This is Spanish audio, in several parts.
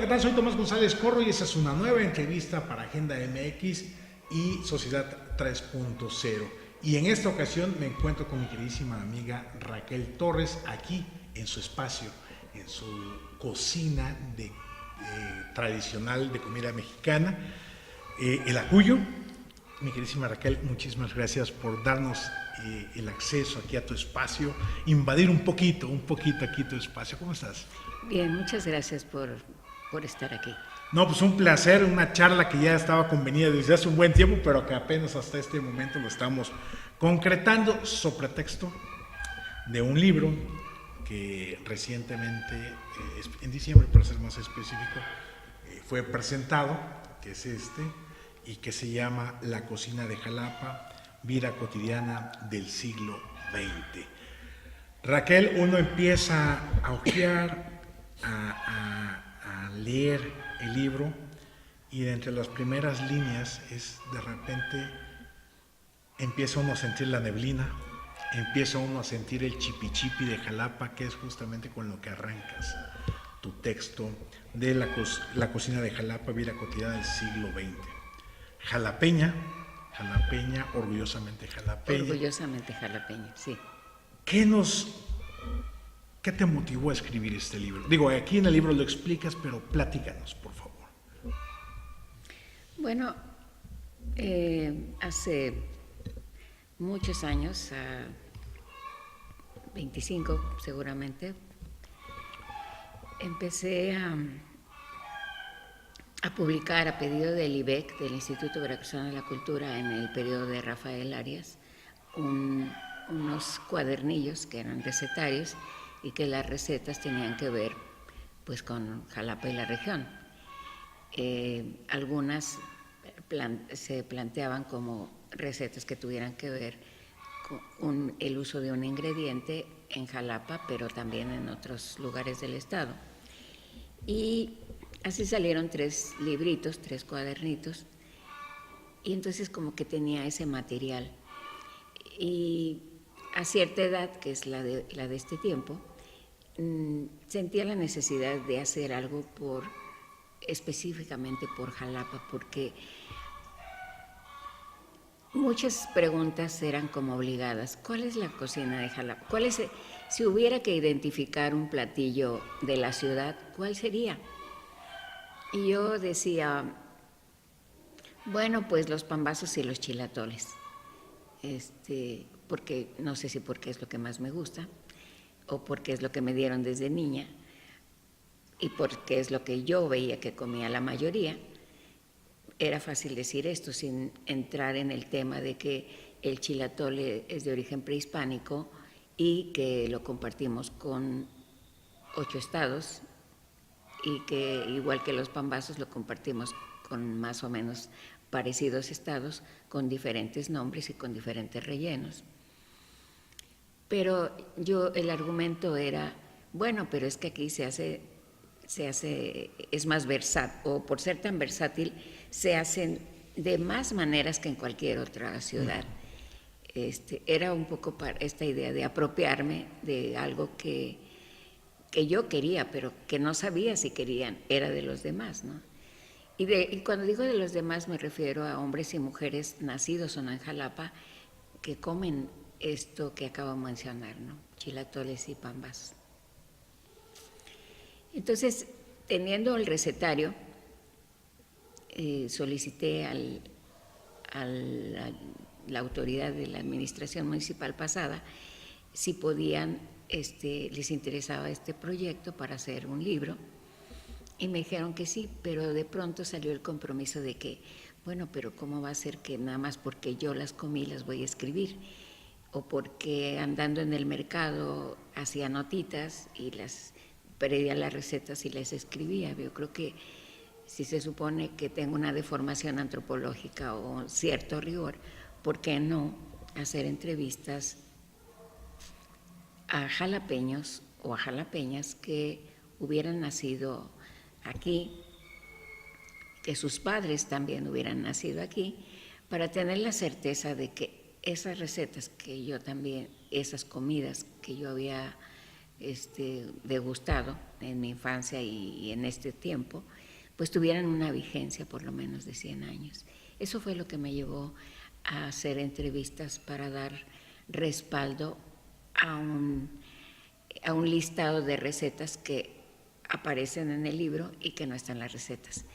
tal? Soy Tomás González Corro y esta es una nueva entrevista para Agenda MX y Sociedad 3.0. Y en esta ocasión me encuentro con mi queridísima amiga Raquel Torres aquí en su espacio, en su cocina tradicional de comida mexicana, El Acuyo. Mi queridísima Raquel, muchísimas gracias por darnos el acceso aquí a tu espacio, invadir un poquito aquí tu espacio. ¿Cómo estás? Bien, muchas gracias por estar aquí. No, pues un placer, una charla que ya estaba convenida desde hace un buen tiempo, pero que apenas hasta este momento lo estamos concretando sobre pretexto de un libro que recientemente, en diciembre para ser más específico, fue presentado, que es este, y que se llama La cocina de Jalapa, vida cotidiana del siglo XX. Raquel, uno empieza a hojear, a leer el libro y de entre las primeras líneas es de repente empieza uno a sentir la neblina, empieza uno a sentir el chipichipi de Jalapa, que es justamente con lo que arrancas tu texto de la cocina de Jalapa, vida cotidiana del siglo XX. Jalapeña, orgullosamente jalapeña. Orgullosamente jalapeña, sí. ¿Qué te motivó a escribir este libro? Digo, aquí en el libro lo explicas, pero platícanos, por favor. Bueno, hace muchos años, 25 seguramente, empecé a publicar a pedido del IBEC, del Instituto Veracruzano de la Cultura, en el periodo de Rafael Arias, unos cuadernillos que eran recetarios y que las recetas tenían que ver pues con Jalapa y la región. Algunas se planteaban como recetas que tuvieran que ver con el uso de un ingrediente en Jalapa, pero también en otros lugares del estado. Y así salieron 3 libritos, 3 cuadernitos, y entonces como que tenía ese material. Y a cierta edad, que es la de este tiempo, sentía la necesidad de hacer algo específicamente por Jalapa, porque muchas preguntas eran como obligadas. ¿Cuál es la cocina de Jalapa? Si hubiera que identificar un platillo de la ciudad, ¿cuál sería? Y yo decía, bueno, pues los pambazos y los chilatoles, porque no sé si porque es lo que más me gusta, o porque es lo que me dieron desde niña, y porque es lo que yo veía que comía la mayoría. Era fácil decir esto sin entrar en el tema de que el chilatole es de origen prehispánico y que lo compartimos con 8 estados, y que igual que los pambazos lo compartimos con más o menos parecidos estados, con diferentes nombres y con diferentes rellenos. Pero el argumento era, bueno, pero es que aquí es más versátil, o por ser tan versátil, se hacen de más maneras que en cualquier otra ciudad. Era un poco para esta idea de apropiarme de algo que yo quería, pero que no sabía si querían, era de los demás, ¿no? Y cuando digo de los demás me refiero a hombres y mujeres nacidos o no en Jalapa que comen esto que acabo de mencionar, ¿no? Chilatoles y pambas. Entonces, teniendo el recetario, solicité a la autoridad de la administración municipal pasada si podían, les interesaba este proyecto para hacer un libro, y me dijeron que sí, pero de pronto salió el compromiso de que, bueno, pero ¿cómo va a ser que nada más porque yo las comí las voy a escribir? O porque andando en el mercado hacía notitas y pedía las recetas y les escribía. Yo creo que si se supone que tengo una deformación antropológica o cierto rigor, ¿por qué no hacer entrevistas a jalapeños o a jalapeñas que hubieran nacido aquí, que sus padres también hubieran nacido aquí, para tener la certeza de que esas recetas que yo también, esas comidas que yo había degustado en mi infancia y en este tiempo, pues tuvieran una vigencia por lo menos de 100 años. Eso fue lo que me llevó a hacer entrevistas para dar respaldo a un listado de recetas que aparecen en el libro y que no están las recetas.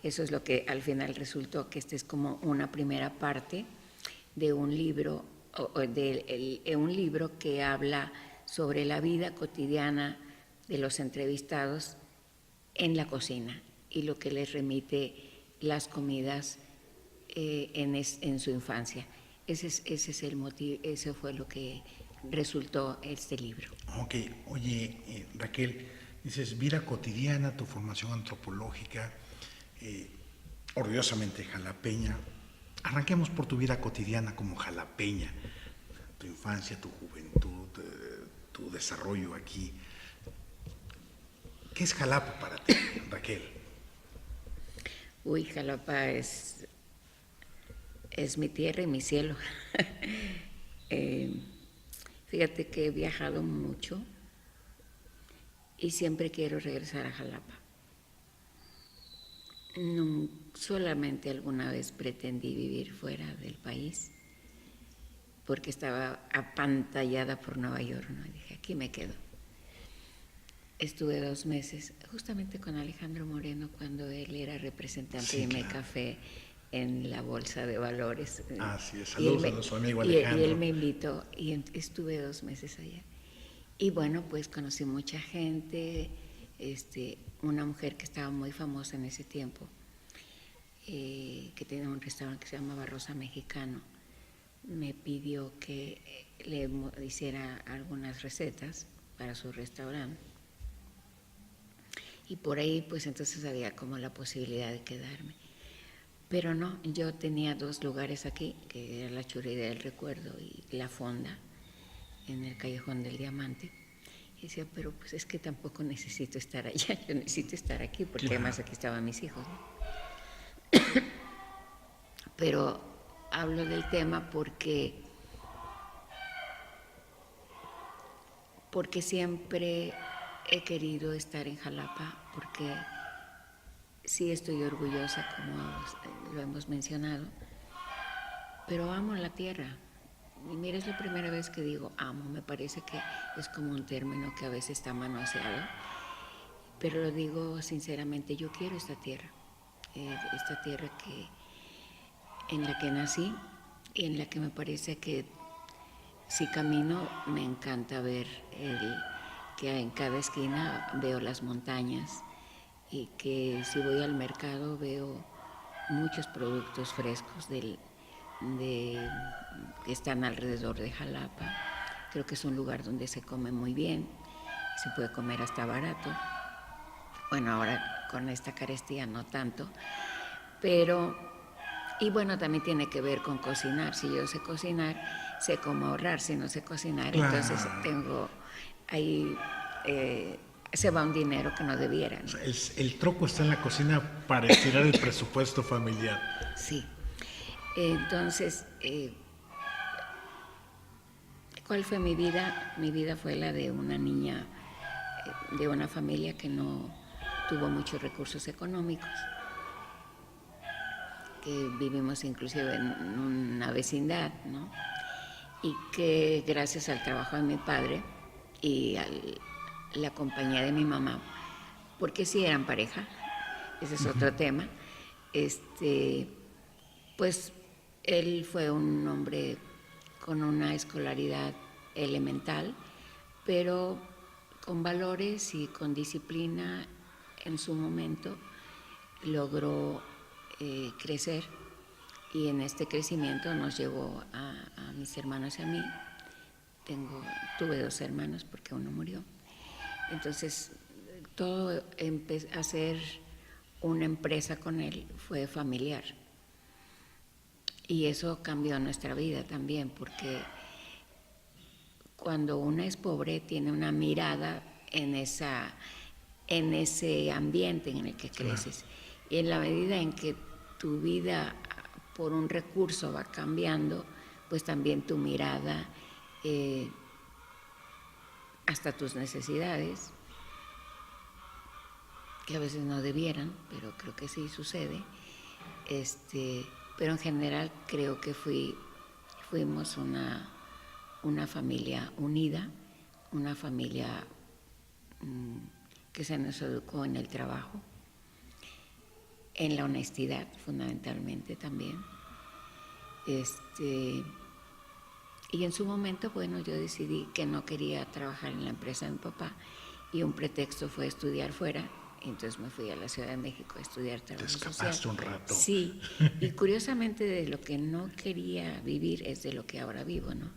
Eso es lo que al final resultó, que este es como una primera parte de un libro, un libro que habla sobre la vida cotidiana de los entrevistados en la cocina y lo que les remite las comidas en su infancia. Ese es el motivo, ese fue lo que resultó este libro. Ok, oye, Raquel, dices vida cotidiana, tu formación antropológica, orgullosamente jalapeña. Arranquemos por tu vida cotidiana como jalapeña, tu infancia, tu juventud, tu desarrollo aquí. ¿Qué es Jalapa para ti, Raquel? Uy, Jalapa es mi tierra y mi cielo. Fíjate que he viajado mucho y siempre quiero regresar a Jalapa. No, solamente alguna vez pretendí vivir fuera del país porque estaba apantallada por Nueva York, ¿no? Y dije, aquí me quedo. Estuve 2 meses justamente con Alejandro Moreno cuando él era representante de Mecafé en la Bolsa de Valores. Así es, saludos a nuestro amigo Alejandro. Y él me invitó y estuve 2 meses allá. Y bueno, pues conocí mucha gente, una mujer que estaba muy famosa en ese tiempo, que tenía un restaurante que se llamaba Rosa Mexicano, me pidió que le hiciera algunas recetas para su restaurante. Y por ahí pues entonces había como la posibilidad de quedarme. Pero no, yo tenía 2 lugares aquí, que era la Churrería del Recuerdo y la Fonda, en el Callejón del Diamante. Y decía, pero pues es que tampoco necesito estar allá, yo necesito estar aquí, porque además aquí estaban mis hijos, ¿no? Pero hablo del tema porque siempre he querido estar en Jalapa, porque sí estoy orgullosa, como lo hemos mencionado, pero amo la tierra. Y mira, es la primera vez que digo amo, me parece que es como un término que a veces está manoseado, pero lo digo sinceramente, yo quiero esta tierra en la que nací y en la que me parece que si camino me encanta ver que en cada esquina veo las montañas y que si voy al mercado veo muchos productos frescos que están alrededor de Jalapa. Creo que es un lugar donde se come muy bien, se puede comer hasta barato. Bueno, ahora con esta carestía no tanto, pero, y bueno, también tiene que ver con cocinar. Si yo sé cocinar, sé cómo ahorrar. Si no sé cocinar, claro, entonces tengo ahí, se va un dinero que no debiera, ¿no? O sea, el truco está en la cocina para estirar el presupuesto familiar. Sí. Entonces, ¿cuál fue mi vida? Mi vida fue la de una niña de una familia que no tuvo muchos recursos económicos, que vivimos inclusive en una vecindad, ¿no? Y que gracias al trabajo de mi padre y a la compañía de mi mamá, porque sí eran pareja, ese es otro tema, pues él fue un hombre con una escolaridad elemental, pero con valores y con disciplina en su momento logró crecer, y en este crecimiento nos llevó a mis hermanos y a mí. Tuve 2 hermanos porque uno murió. Entonces, todo hacer una empresa con él fue familiar. Y eso cambió nuestra vida también, porque cuando uno es pobre tiene una mirada en ese ambiente en el que creces. Claro. Y en la medida en que tu vida por un recurso va cambiando, pues también tu mirada hasta tus necesidades, que a veces no debieran, pero creo que sí sucede. Pero en general creo que fuimos una familia unida, una familia que se nos educó en el trabajo, en la honestidad fundamentalmente también. Y en su momento, bueno, yo decidí que no quería trabajar en la empresa de mi papá y un pretexto fue estudiar fuera. Entonces me fui a la Ciudad de México a estudiar trabajo social. Te escapaste un rato. Sí, y curiosamente de lo que no quería vivir es de lo que ahora vivo, ¿no?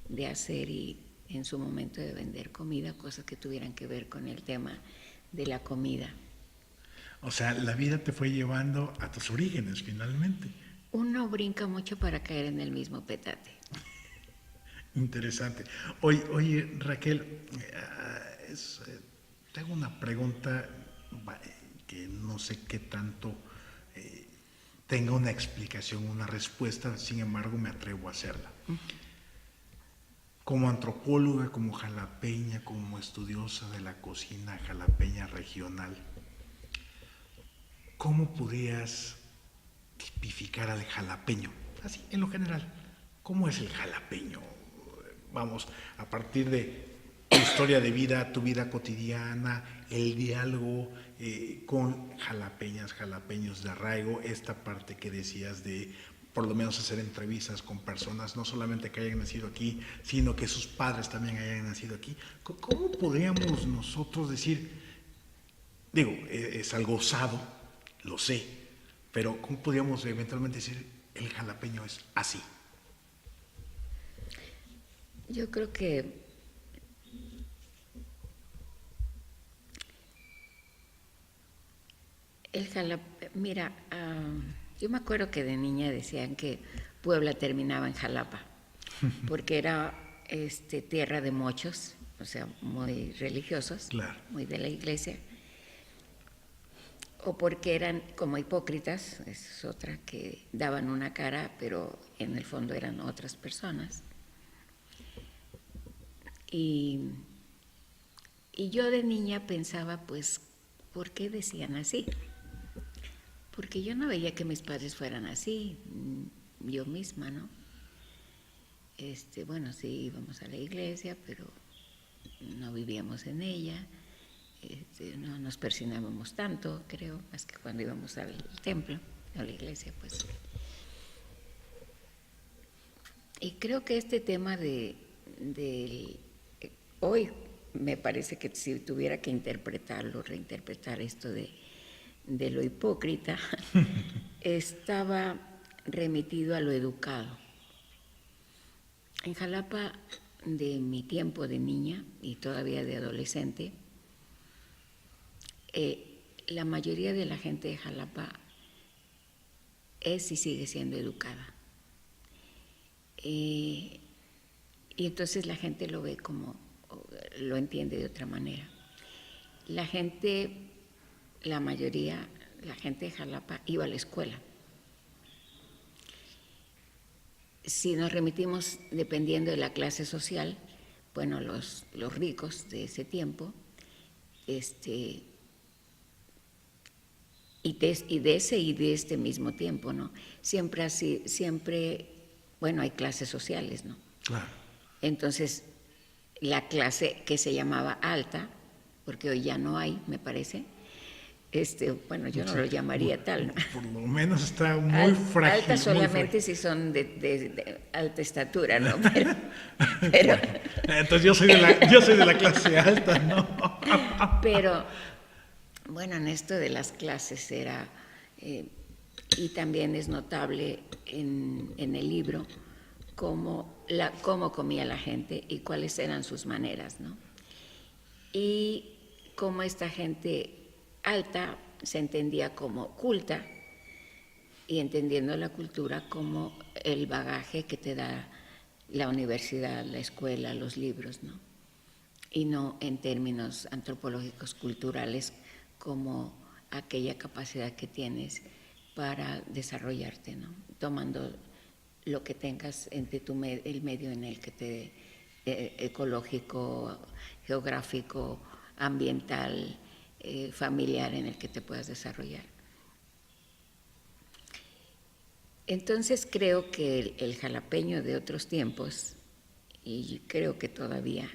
De hacer y en su momento de vender comida, cosas que tuvieran que ver con el tema de la comida. O sea, la vida te fue llevando a tus orígenes finalmente. Uno brinca mucho para caer en el mismo petate. Interesante. Oye Raquel, te hago una pregunta que no sé qué tanto tenga una explicación, una respuesta, sin embargo me atrevo a hacerla. Como antropóloga, como jalapeña, como estudiosa de la cocina jalapeña regional, ¿cómo podrías tipificar al jalapeño? Así, en lo general, ¿cómo es el jalapeño? Vamos, a partir de tu historia de vida, tu vida cotidiana, el diálogo con jalapeñas, jalapeños de arraigo, esta parte que decías de por lo menos hacer entrevistas con personas, no solamente que hayan nacido aquí, sino que sus padres también hayan nacido aquí. ¿Cómo podríamos nosotros decir, digo, es algo osado, lo sé, pero cómo podríamos eventualmente decir el jalapeño es así? Yo creo que el jalapeño, mira, yo me acuerdo que de niña decían que Puebla terminaba en Jalapa, porque era tierra de mochos, o sea, muy religiosos, claro, muy de la iglesia, o porque eran como hipócritas, es otra, que daban una cara, pero en el fondo eran otras personas. Y yo de niña pensaba, pues, ¿por qué decían así? Porque yo no veía que mis padres fueran así, yo misma, ¿no? Bueno, sí, íbamos a la iglesia, pero no vivíamos en ella, no nos persinábamos tanto, creo, más que cuando íbamos al templo, a la iglesia, pues. Y creo que este tema hoy me parece que si tuviera que interpretarlo, reinterpretar esto de lo hipócrita, estaba remitido a lo educado. En Jalapa, de mi tiempo de niña y todavía de adolescente, la mayoría de la gente de Jalapa es y sigue siendo educada. Y entonces la gente lo ve como, lo entiende de otra manera. La mayoría, la gente de Jalapa iba a la escuela. Si nos remitimos, dependiendo de la clase social, bueno, los ricos de ese tiempo, y de ese y de este mismo tiempo, ¿no? Siempre, bueno, hay clases sociales, ¿no? Claro. Entonces, la clase que se llamaba alta, porque hoy ya no hay, me parece, bueno, yo no lo llamaría tal, ¿no? Por lo menos está muy frágil. Alta solamente si son de alta estatura, ¿no? Pero bueno, entonces yo soy de la clase alta, ¿no? Pero, bueno, en esto de las clases era, y también es notable en el libro, cómo comía la gente y cuáles eran sus maneras, ¿no? Y cómo esta gente alta se entendía como culta y entendiendo la cultura como el bagaje que te da la universidad, la escuela, los libros, ¿no? Y no en términos antropológicos culturales como aquella capacidad que tienes para desarrollarte, ¿no? Tomando lo que tengas entre el medio en el que ecológico, geográfico, ambiental, familiar en el que te puedas desarrollar. Entonces creo que el jalapeño de otros tiempos, y creo que todavía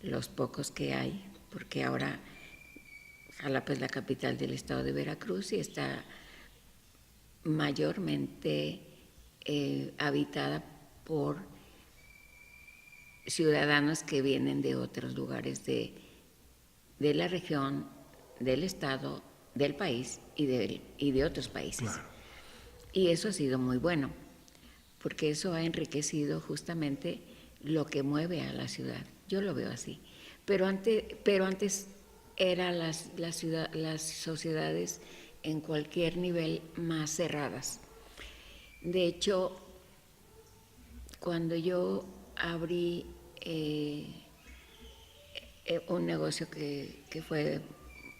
los pocos que hay, porque ahora Jalapa es la capital del estado de Veracruz y está mayormente habitada por ciudadanos que vienen de otros lugares de la región, del estado, del país y de otros países. Claro. Y eso ha sido muy bueno, porque eso ha enriquecido justamente lo que mueve a la ciudad. Yo lo veo así. Pero antes eran las sociedades en cualquier nivel más cerradas. De hecho, cuando yo abrí un negocio que fue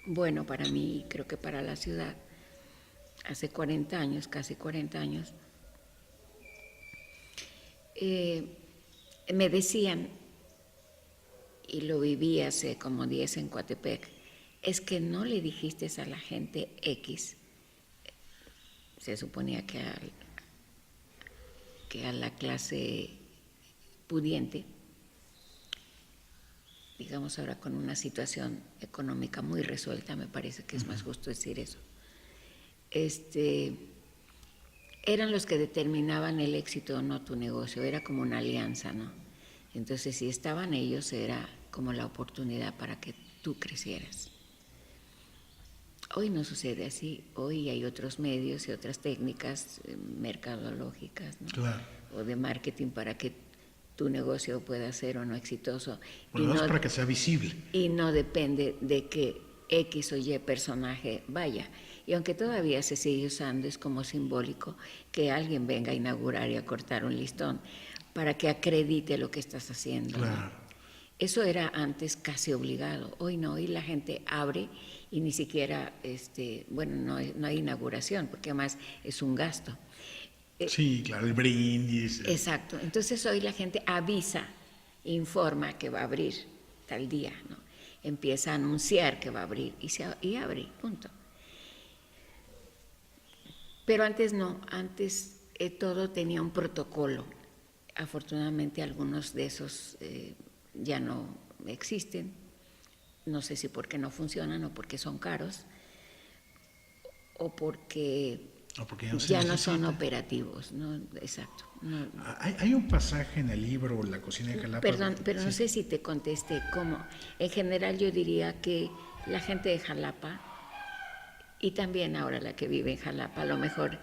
bueno para mí y creo que para la ciudad, hace 40 años, casi 40 años, me decían, y lo viví hace como 10 en Coatepec, es que no le dijiste a la gente X, se suponía que a la clase pudiente, digamos ahora con una situación económica muy resuelta, me parece que es más justo decir eso, eran los que determinaban el éxito o no tu negocio, era como una alianza, ¿no? Entonces, si estaban ellos, era como la oportunidad para que tú crecieras. Hoy no sucede así, hoy hay otros medios y otras técnicas mercadológicas, ¿no? Claro. O de marketing para que tu negocio pueda ser o no exitoso. Por lo menos para que sea visible. Y no depende de que X o Y personaje vaya. Y aunque todavía se sigue usando, es como simbólico que alguien venga a inaugurar y a cortar un listón para que acredite lo que estás haciendo. Claro. ¿No? Eso era antes casi obligado. Hoy no, hoy la gente abre y ni siquiera, no hay inauguración, porque además es un gasto. Sí, claro, el brindis. Exacto. Entonces hoy la gente avisa, informa que va a abrir tal día, ¿no? Empieza a anunciar que va a abrir y abre, punto. Pero antes no, antes todo tenía un protocolo. Afortunadamente algunos de esos ya no existen. No sé si porque no funcionan o porque son caros o porque ya no son operativos, ¿no? Exacto. No. Hay un pasaje en el libro La cocina de Jalapa. Perdón, pero no sé si te contesté cómo. En general yo diría que la gente de Jalapa y también ahora la que vive en Jalapa, a lo mejor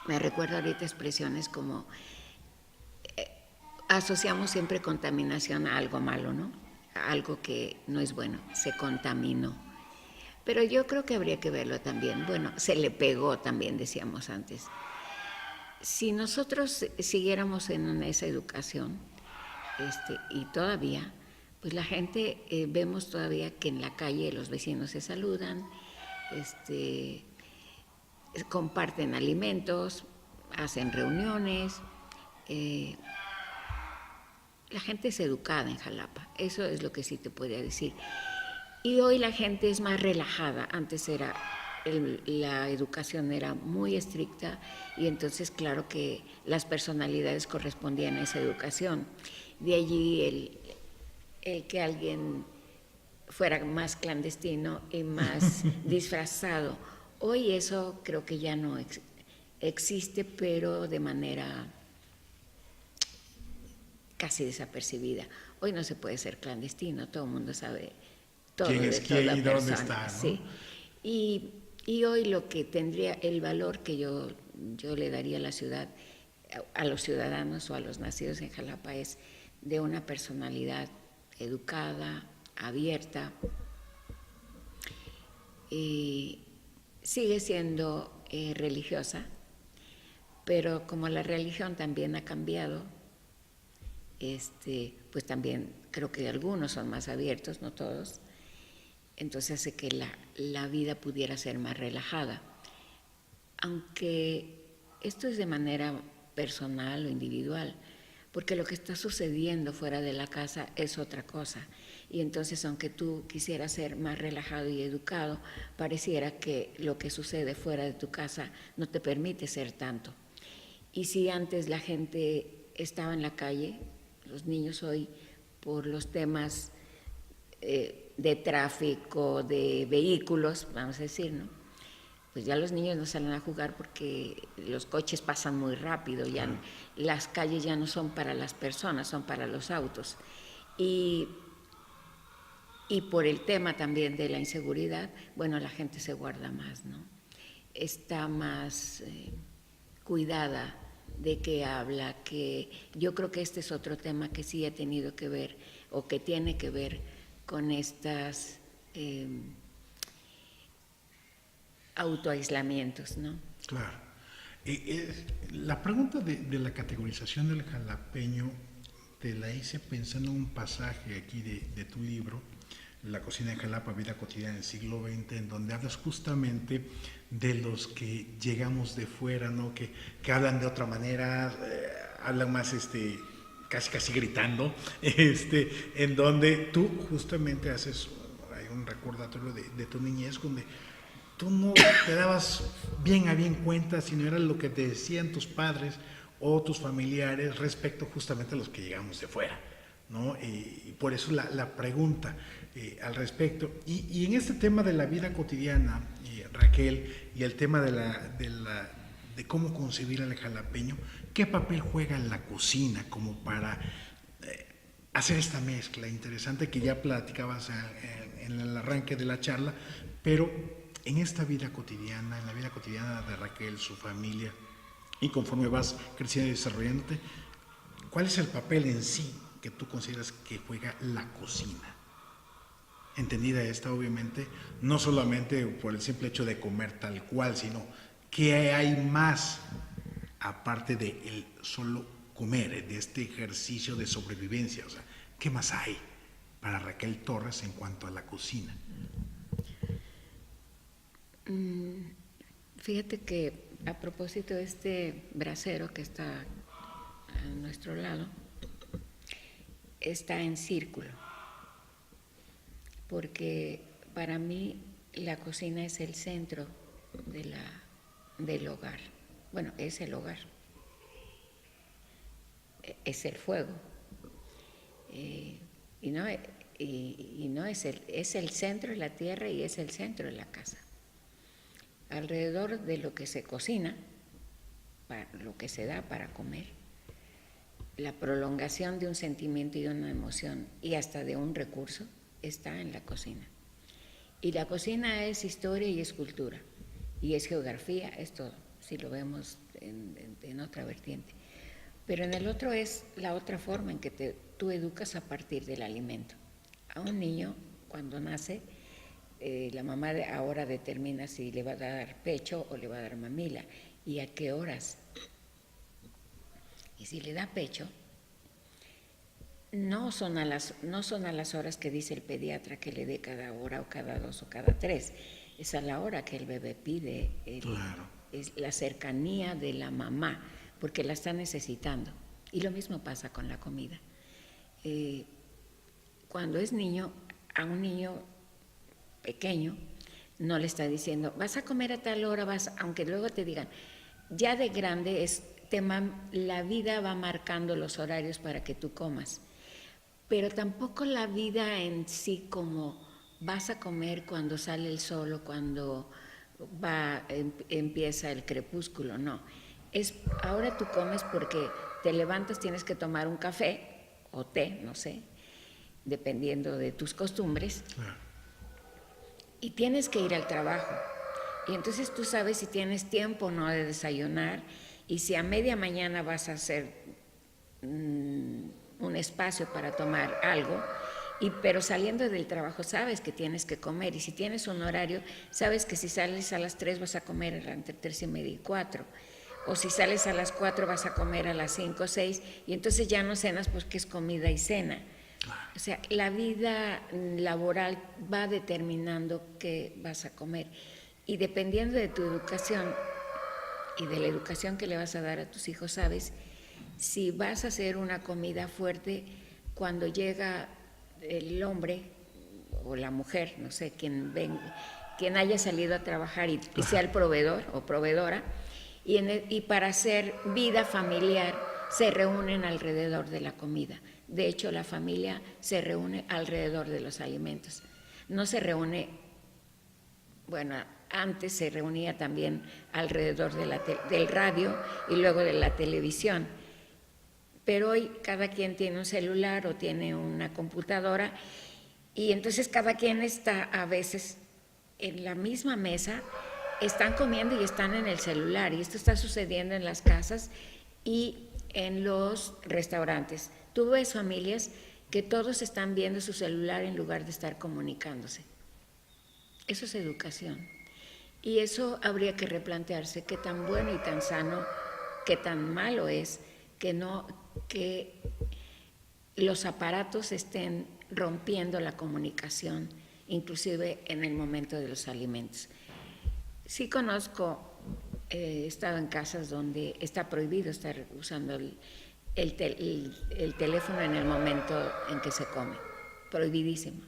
me recuerdo ahorita expresiones como asociamos siempre contaminación a algo malo, ¿no? A algo que no es bueno, se contaminó. Pero yo creo que habría que verlo también. Bueno, se le pegó también, decíamos antes. Si nosotros siguiéramos en esa educación, y todavía, pues la gente vemos todavía que en la calle los vecinos se saludan, comparten alimentos, hacen reuniones. La gente es educada en Jalapa, eso es lo que sí te podría decir. Y hoy la gente es más relajada, antes la educación era muy estricta y entonces claro que las personalidades correspondían a esa educación. De allí el que alguien fuera más clandestino y más disfrazado. Hoy eso creo que ya no existe, pero de manera casi desapercibida. Hoy no se puede ser clandestino, todo el mundo sabe todo quién de es toda quién y persona. dónde está, ¿no? Sí. Y hoy lo que tendría el valor que yo le daría a la ciudad, a los ciudadanos o a los nacidos en Jalapa, es de una personalidad educada, abierta, y sigue siendo religiosa, pero como la religión también ha cambiado, pues también creo que algunos son más abiertos, no todos, entonces hace que la vida pudiera ser más relajada. Aunque esto es de manera personal o individual, porque lo que está sucediendo fuera de la casa es otra cosa. Y entonces, aunque tú quisieras ser más relajado y educado, pareciera que lo que sucede fuera de tu casa no te permite ser tanto. Y si antes la gente estaba en la calle, los niños hoy, por los temas de tráfico, de vehículos, vamos a decir, ¿no? Pues ya los niños no salen a jugar porque los coches pasan muy rápido, ya las calles ya no son para las personas, son para los autos. Y por el tema también de la inseguridad, bueno, la gente se guarda más, ¿no? Está más cuidada de qué habla, que yo creo que este es otro tema que sí ha tenido que ver o que tiene que ver con estas autoaislamientos, ¿no? Claro. La pregunta de la categorización del jalapeño te la hice pensando en un pasaje aquí de tu libro, La cocina de Jalapa, vida cotidiana del siglo XX, en donde hablas justamente de los que llegamos de fuera, ¿no? Que hablan de otra manera, hablan más casi gritando, en donde tú justamente haces, hay un recordatorio de tu niñez donde tú no te dabas bien a bien cuenta si no era lo que te decían tus padres o tus familiares respecto justamente a los que llegamos de fuera, ¿no? Y por eso la pregunta al respecto. Y en este tema de la vida cotidiana, Raquel, y el tema de cómo concebir al jalapeño, ¿qué papel juega en la cocina como para hacer esta mezcla interesante que ya platicabas en el arranque de la charla, pero en esta vida cotidiana, en la vida cotidiana de Raquel, su familia, y conforme vas creciendo y desarrollándote, ¿cuál es el papel en sí que tú consideras que juega la cocina? Entendida esta, obviamente, no solamente por el simple hecho de comer tal cual, sino ¿qué hay más aparte de el solo comer, de este ejercicio de sobrevivencia? O sea, ¿qué más hay para Raquel Torres en cuanto a la cocina? Fíjate que a propósito de este brasero que está a nuestro lado, está en círculo, porque para mí la cocina es el centro del hogar. Bueno, es el hogar, es el fuego, y no es el centro de la tierra y es el centro de la casa. Alrededor de lo que se cocina, lo que se da para comer, la prolongación de un sentimiento y de una emoción y hasta de un recurso está en la cocina. Y la cocina es historia y es cultura, y es geografía, es todo, si lo vemos en otra vertiente. Pero en el otro es la otra forma en que tú educas a partir del alimento. A un niño, cuando nace, la mamá ahora determina si le va a dar pecho o le va a dar mamila y a qué horas. Y si le da pecho, no son a las horas que dice el pediatra que le dé cada hora o cada 2 o cada 3. Es a la hora que el bebé pide. Claro. Es la cercanía de la mamá, porque la está necesitando. Y lo mismo pasa con la comida. Cuando es niño, a un niño pequeño, no le está diciendo, vas a comer a tal hora, aunque luego te digan, ya de grande la vida va marcando los horarios para que tú comas, pero tampoco la vida en sí como vas a comer cuando sale el sol o cuando empieza el crepúsculo, no. Ahora tú comes porque te levantas, tienes que tomar un café o té, no sé, dependiendo de tus costumbres. Claro. Y tienes que ir al trabajo. Y entonces tú sabes si tienes tiempo o no de desayunar y si a media mañana vas a hacer un espacio para tomar algo, pero saliendo del trabajo sabes que tienes que comer y si tienes un horario, sabes que si sales a las 3 vas a comer entre 3:30 y 4. O si sales a las 4 vas a comer a las 5 o 6 y entonces ya no cenas porque es comida y cena. O sea, la vida laboral va determinando qué vas a comer y dependiendo de tu educación y de la educación que le vas a dar a tus hijos, sabes si vas a hacer una comida fuerte, cuando llega el hombre o la mujer, no sé, quien haya salido a trabajar y sea el proveedor o proveedora, y para hacer vida familiar se reúnen alrededor de la comida. De hecho, la familia se reúne alrededor de los alimentos. No se reúne, bueno, antes se reunía también alrededor del radio y luego de la televisión, pero hoy cada quien tiene un celular o tiene una computadora y entonces cada quien está a veces en la misma mesa, están comiendo y están en el celular, y esto está sucediendo en las casas y en los restaurantes. Tú ves familias que todos están viendo su celular en lugar de estar comunicándose. Eso es educación. Y eso habría que replantearse qué tan bueno y tan sano, qué tan malo es que los aparatos estén rompiendo la comunicación, inclusive en el momento de los alimentos. Sí conozco, he estado en casas donde está prohibido estar usando el teléfono en el momento en que se come, prohibidísimo.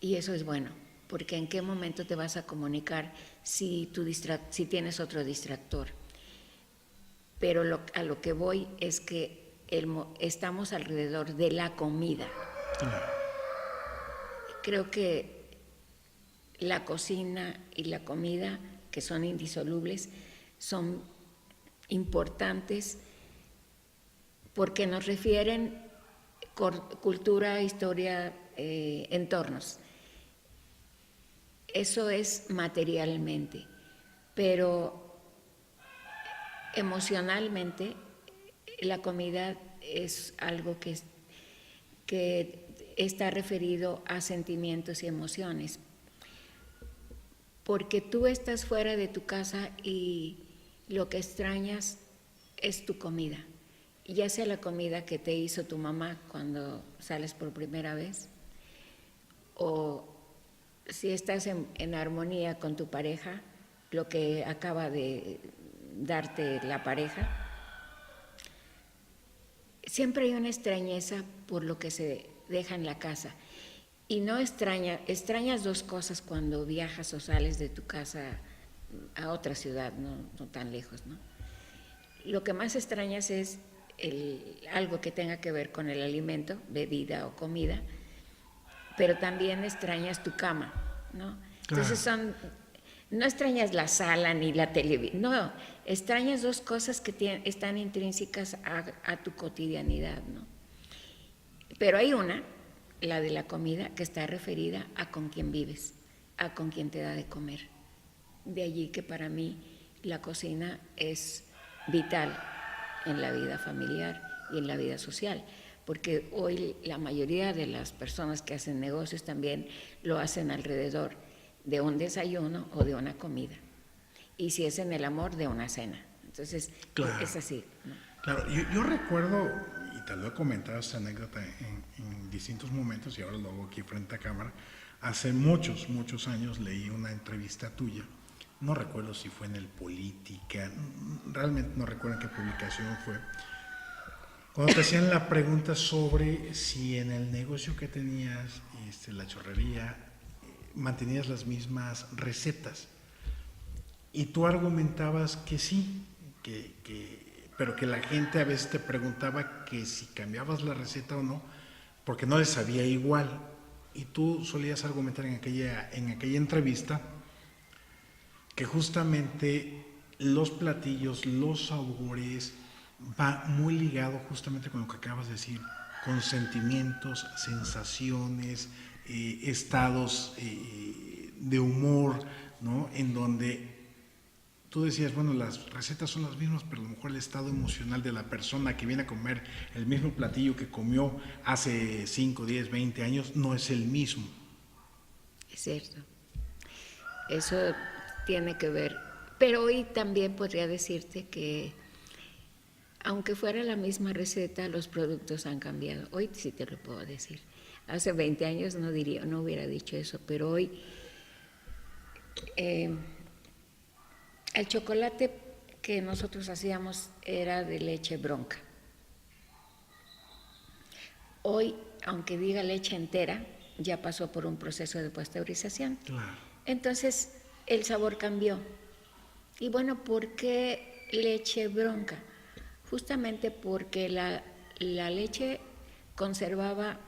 Y eso es bueno, porque en qué momento te vas a comunicar si tienes otro distractor. Pero a lo que voy es que estamos alrededor de la comida. Creo que la cocina y la comida, que son indisolubles, son importantes porque nos refieren cultura, historia, entornos. Eso es materialmente, pero emocionalmente la comida es algo que está referido a sentimientos y emociones, porque tú estás fuera de tu casa y lo que extrañas es tu comida, ya sea la comida que te hizo tu mamá cuando sales por primera vez, o si estás en armonía con tu pareja, lo que acaba de darte la pareja. Siempre hay una extrañeza por lo que se deja en la casa. Y no extrañas dos cosas cuando viajas o sales de tu casa a otra ciudad, no tan lejos, ¿no? Lo que más extrañas es algo que tenga que ver con el alimento, bebida o comida, pero también extrañas tu cama, ¿no? Entonces no extrañas la sala ni la televisión, no, extrañas dos cosas que están intrínsecas a tu cotidianidad, ¿no? Pero hay una, la de la comida, que está referida a con quién vives, a con quién te da de comer. De allí que para mí la cocina es vital en la vida familiar y en la vida social, porque hoy la mayoría de las personas que hacen negocios también lo hacen alrededor de un desayuno o de una comida, y si es en el amor, de una cena. Entonces, es así, ¿no? Claro, yo recuerdo, y te lo he comentado esta anécdota en distintos momentos, y ahora lo hago aquí frente a cámara, hace muchos años leí una entrevista tuya, no recuerdo si fue en el Política, realmente no recuerdo en qué publicación fue, cuando te hacían la pregunta sobre si en el negocio que tenías, la chorrería, mantenías las mismas recetas. Y tú argumentabas que sí, pero que la gente a veces te preguntaba que si cambiabas la receta o no, porque no les sabía igual. Y tú solías argumentar en aquella entrevista que justamente los platillos, los sabores, va muy ligado justamente con lo que acabas de decir, con sentimientos, sensaciones, estados de humor, ¿no? En donde tú decías, bueno, las recetas son las mismas, pero a lo mejor el estado emocional de la persona que viene a comer el mismo platillo que comió hace 5, 10, 20 años no es el mismo. Es cierto. Eso tiene que ver. Pero hoy también podría decirte que, aunque fuera la misma receta, los productos han cambiado. Hoy sí te lo puedo decir. Hace 20 años no hubiera dicho eso, pero hoy el chocolate que nosotros hacíamos era de leche bronca. Hoy, aunque diga leche entera, ya pasó por un proceso de pasteurización. Claro. Entonces, el sabor cambió. Y bueno, ¿por qué leche bronca? Justamente porque la leche conservaba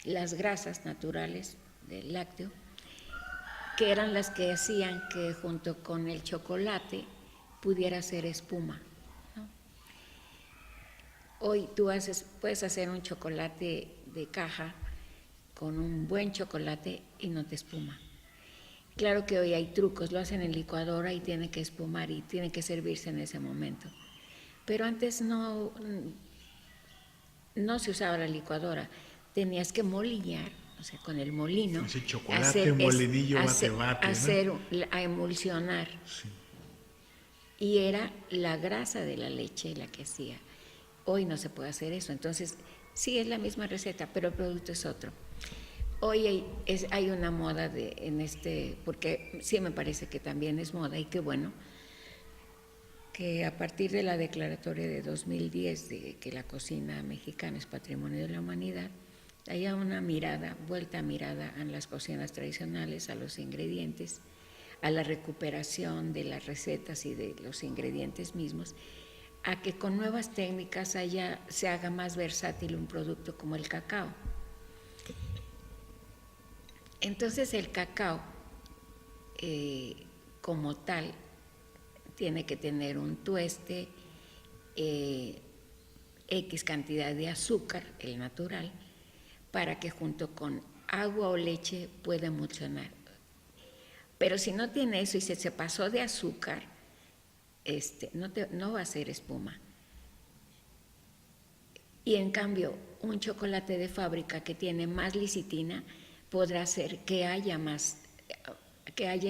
las grasas naturales del lácteo, que eran las que hacían que junto con el chocolate pudiera hacer espuma, ¿no? Hoy tú puedes hacer un chocolate de caja con un buen chocolate y no te espuma. Claro que hoy hay trucos, lo hacen en licuadora y tiene que espumar y tiene que servirse en ese momento. Pero antes no se usaba la licuadora, tenías que molinar, o sea, con el molino. Ese chocolate, molinillo, a emulsionar. Sí. Y era la grasa de la leche la que hacía. Hoy no se puede hacer eso, entonces sí es la misma receta, pero el producto es otro. Hoy hay una moda porque sí me parece que también es moda, y qué bueno, que a partir de la declaratoria de 2010 de que la cocina mexicana es patrimonio de la humanidad, haya una vuelta mirada a las cocinas tradicionales, a los ingredientes, a la recuperación de las recetas y de los ingredientes mismos, a que con nuevas técnicas se haga más versátil un producto como el cacao. Entonces el cacao, como tal, tiene que tener un tueste, X cantidad de azúcar, el natural, para que junto con agua o leche pueda emulsionar. Pero si no tiene eso y se pasó de azúcar, no va a hacer espuma. Y en cambio, un chocolate de fábrica que tiene más licitina podrá hacer que haya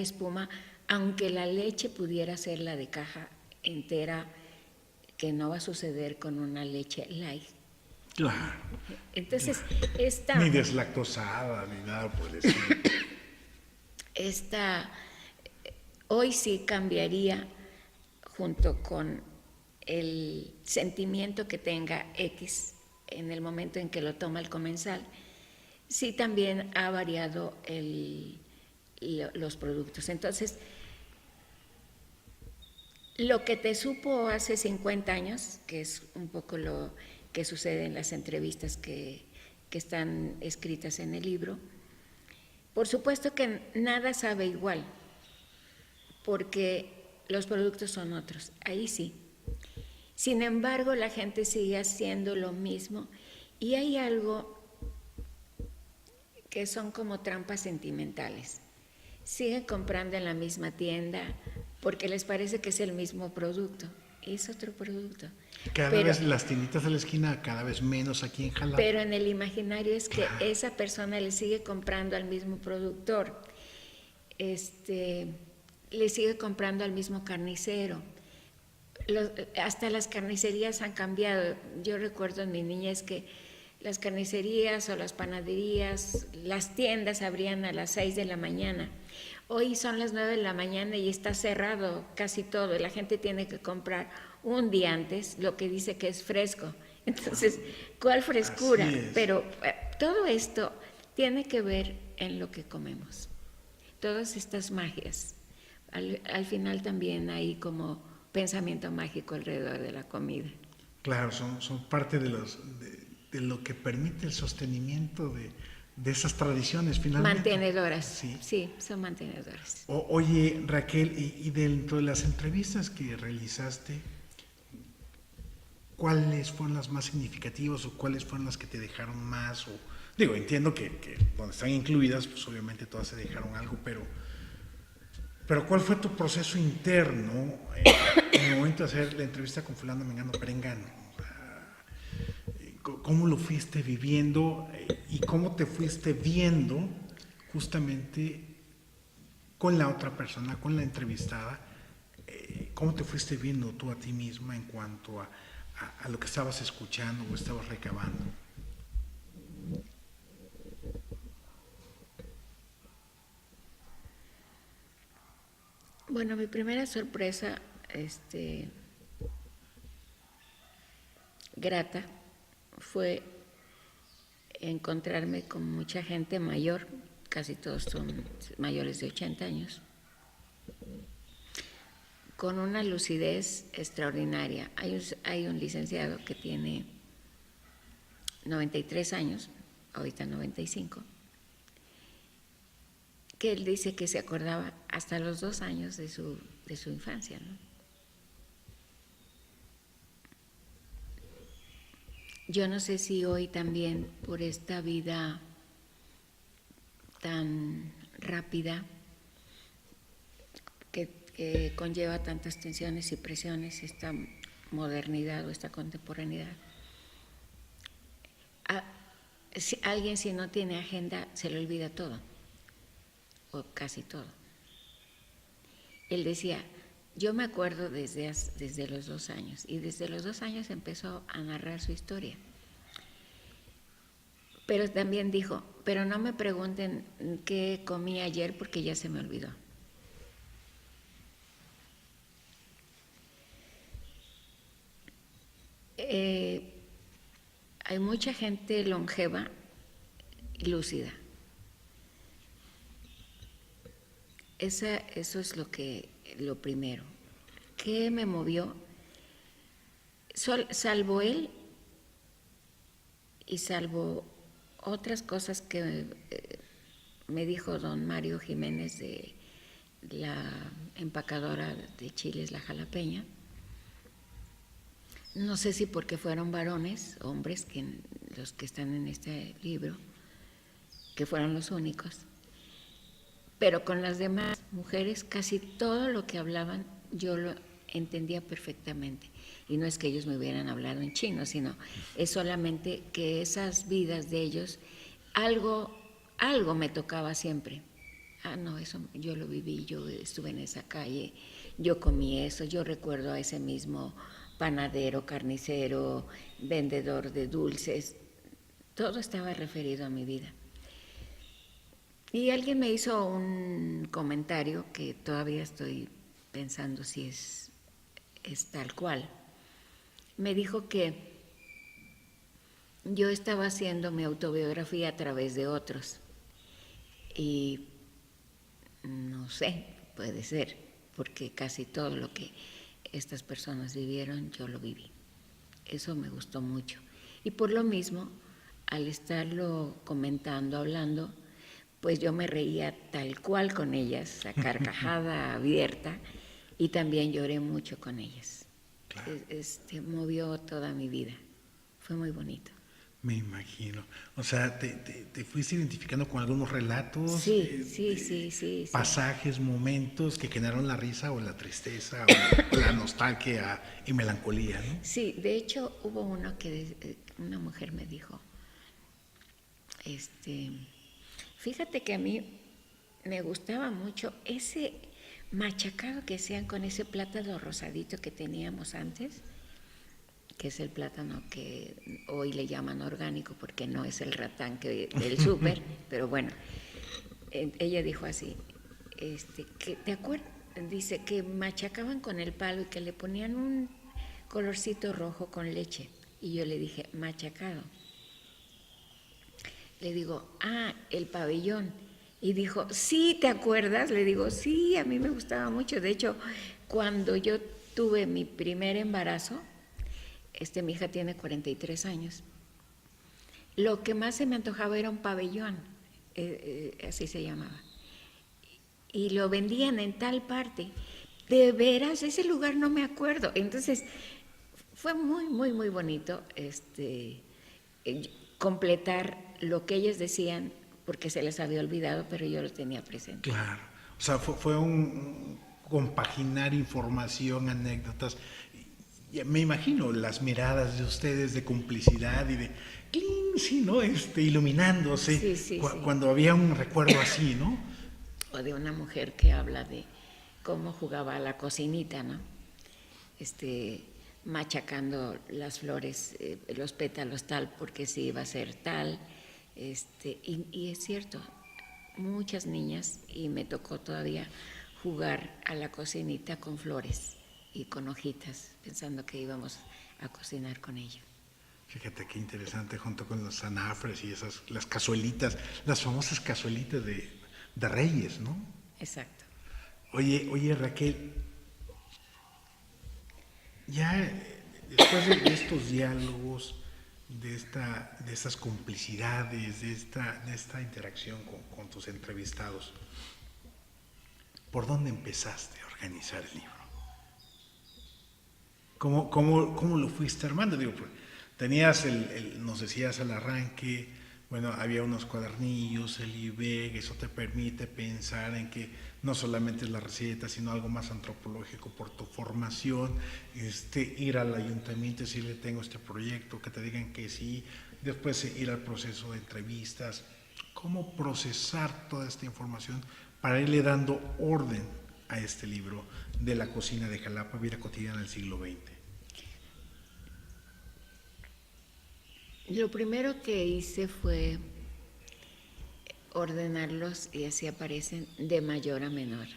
espuma, aunque la leche pudiera ser la de caja entera, que no va a suceder con una leche light. Claro. Entonces, ni deslactosada, ni nada por el estilo. Hoy sí cambiaría, junto con el sentimiento que tenga X en el momento en que lo toma el comensal, sí también ha variado los productos. Entonces, lo que te supo hace 50 años, que es un poco lo que sucede en las entrevistas que están escritas en el libro, por supuesto que nada sabe igual, porque los productos son otros, ahí sí. Sin embargo, la gente sigue haciendo lo mismo, y hay algo que son como trampas sentimentales. Siguen comprando en la misma tienda porque les parece que es el mismo producto, es otro producto. Cada vez las tienditas de la esquina, cada vez menos aquí en Jalapa. Pero en el imaginario es que esa persona le sigue comprando al mismo productor, le sigue comprando al mismo carnicero. Hasta las carnicerías han cambiado. Yo recuerdo en mi niñez que las carnicerías o las panaderías, las tiendas abrían a las 6 de la mañana. Hoy son las 9 de la mañana y está cerrado casi todo. La gente tiene que comprar un día antes lo que dice que es fresco. Entonces, ¿cuál frescura? Pero todo esto tiene que ver en lo que comemos. Todas estas magias. Al final también hay como pensamiento mágico alrededor de la comida. Claro, son parte de lo que permite el sostenimiento de esas tradiciones finalmente. Mantenedoras, sí, son mantenedoras. Oye, Raquel, y dentro de las entrevistas que realizaste, ¿cuáles fueron las más significativas o cuáles fueron las que te dejaron más? Entiendo que donde están incluidas, pues obviamente todas se dejaron algo, pero ¿cuál fue tu proceso interno en el momento de hacer la entrevista con fulano, mengano, perengano? ¿Cómo lo fuiste viviendo y cómo te fuiste viendo justamente con la otra persona, con la entrevistada? ¿Cómo te fuiste viendo tú a ti misma en cuanto a lo que estabas escuchando o estabas recabando? Bueno, mi primera sorpresa, grata, fue encontrarme con mucha gente mayor, casi todos son mayores de 80 años, con una lucidez extraordinaria. Hay un licenciado que tiene 93 años, ahorita 95, que él dice que se acordaba hasta los 2 años de su infancia, ¿no? Yo no sé si hoy también, por esta vida tan rápida, que conlleva tantas tensiones y presiones, esta modernidad o esta contemporaneidad, alguien si no tiene agenda se le olvida todo, o casi todo. Él decía, yo me acuerdo desde los 2 años, y desde los 2 años empezó a narrar su historia. Pero también dijo, pero no me pregunten qué comí ayer porque ya se me olvidó. Hay mucha gente longeva y lúcida. Eso es lo primero. ¿Qué me movió? Salvo él y salvo otras cosas que me dijo don Mario Jiménez de la empacadora de chiles La Jalapeña. No sé si porque fueron varones, hombres, los que están en este libro, que fueron los únicos, pero con las demás mujeres casi todo lo que hablaban yo lo entendía perfectamente. Y no es que ellos me hubieran hablado en chino, sino es solamente que esas vidas de ellos, algo me tocaba siempre. No, eso yo lo viví, yo estuve en esa calle, yo comí eso, yo recuerdo a ese mismo panadero, carnicero, vendedor de dulces, todo estaba referido a mi vida. Y alguien me hizo un comentario que todavía estoy pensando si es tal cual. Me dijo que yo estaba haciendo mi autobiografía a través de otros. Y no sé, puede ser, porque casi todo lo que estas personas vivieron, yo lo viví. Eso me gustó mucho. Y por lo mismo, al estarlo comentando, hablando, pues yo me reía tal cual con ellas, a carcajada abierta, y también lloré mucho con ellas. Claro. Movió toda mi vida. Fue muy bonito. Me imagino. O sea, ¿te fuiste identificando con algunos relatos? Sí. Pasajes, momentos que generaron la risa o la tristeza o la nostalgia y melancolía, ¿no? Sí, de hecho hubo uno que una mujer me dijo, fíjate que a mí me gustaba mucho ese machacado que hacían con ese plátano rosadito que teníamos antes, que es el plátano que hoy le llaman orgánico porque no es el ratán del súper, pero bueno, ella dijo así, que ¿te acuerdas? Dice que machacaban con el palo y que le ponían un colorcito rojo con leche. Y yo le dije, machacado. Le digo, el pabellón. Y dijo, sí, ¿te acuerdas? Le digo, sí, a mí me gustaba mucho. De hecho, cuando yo tuve mi primer embarazo, mi hija tiene 43 años, lo que más se me antojaba era un pabellón, así se llamaba. Y lo vendían en tal parte. De veras, ese lugar no me acuerdo. Entonces, fue muy, muy, muy bonito completar lo que ellos decían, porque se les había olvidado, pero yo lo tenía presente. Claro. O sea, fue un compaginar información, anécdotas. Me imagino las miradas de ustedes de complicidad y de ¡cling! Sí, ¿no? Iluminándose Sí. Cuando había un recuerdo así, ¿no? O de una mujer que habla de cómo jugaba a la cocinita, ¿no? Machacando las flores, los pétalos tal, porque sí iba a ser tal. Y es cierto, muchas niñas, y me tocó todavía jugar a la cocinita con flores y con hojitas, pensando que íbamos a cocinar con ella. Fíjate qué interesante, junto con los anafres y las cazuelitas, las famosas cazuelitas de Reyes, ¿no? Exacto. Oye Raquel, ya después de estos diálogos, de estas complicidades, de esta interacción con tus entrevistados, ¿por dónde empezaste a organizar el libro? ¿Cómo lo fuiste armando? Digo, pues, tenías nos decías al arranque, bueno, había unos cuadernillos, el IBEG, eso te permite pensar en que no solamente es la receta, sino algo más antropológico por tu formación, ir al ayuntamiento y decirle tengo este proyecto, que te digan que sí, después ir al proceso de entrevistas, cómo procesar toda esta información para irle dando orden a este libro de la cocina de Jalapa, vida cotidiana del siglo XX. Lo primero que hice fue ordenarlos, y así aparecen, de mayor a menor,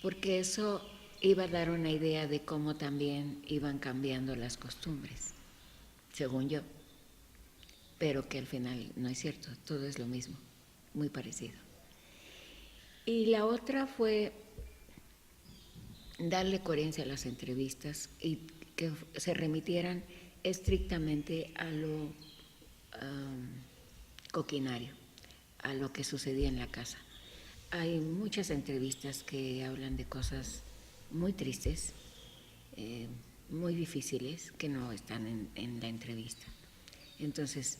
porque eso iba a dar una idea de cómo también iban cambiando las costumbres, según yo, pero que al final no es cierto, todo es lo mismo, muy parecido. Y la otra fue darle coherencia a las entrevistas y que se remitieran estrictamente a lo coquinario, a lo que sucedía en la casa. Hay muchas entrevistas que hablan de cosas muy tristes, muy difíciles, que no están en la entrevista. Entonces,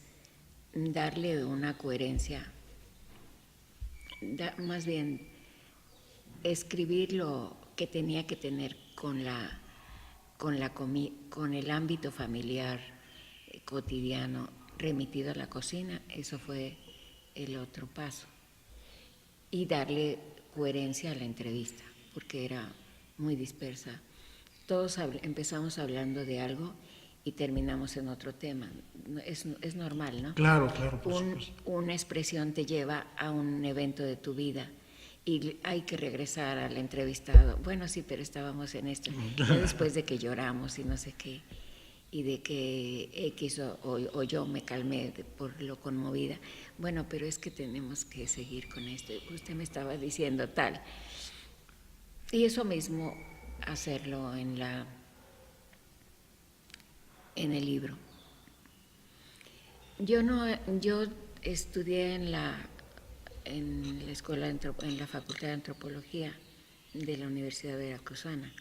darle una coherencia, más bien escribir lo que tenía que tener con el ámbito familiar cotidiano remitido a la cocina, eso fue el otro paso. Y darle coherencia a la entrevista, porque era muy dispersa. Todos empezamos hablando de algo y terminamos en otro tema. Es normal, ¿no? Claro, por supuesto. Una expresión te lleva a un evento de tu vida y hay que regresar al entrevistado. Bueno, sí, pero estábamos en esto. Ya después de que lloramos y no sé qué, y de que X o yo me calmé por lo conmovida. Bueno, pero es que tenemos que seguir con esto. Usted me estaba diciendo tal. Y eso mismo hacerlo en el libro. Yo estudié en la escuela, en la Facultad de Antropología de la Universidad Veracruzana,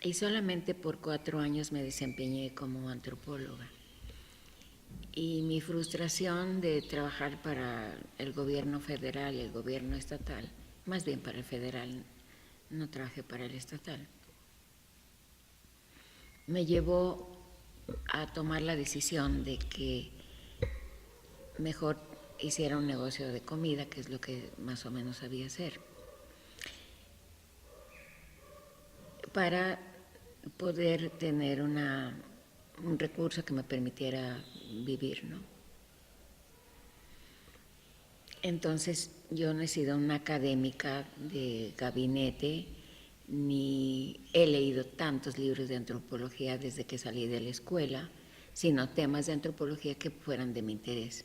y solamente por 4 años me desempeñé como antropóloga. Y mi frustración de trabajar para el gobierno federal y el gobierno estatal, más bien para el federal, no trabajé para el estatal, me llevó a tomar la decisión de que mejor hiciera un negocio de comida, que es lo que más o menos sabía hacer, para poder tener un recurso que me permitiera vivir, ¿no? Entonces, yo no he sido una académica de gabinete, ni he leído tantos libros de antropología desde que salí de la escuela, sino temas de antropología que fueran de mi interés.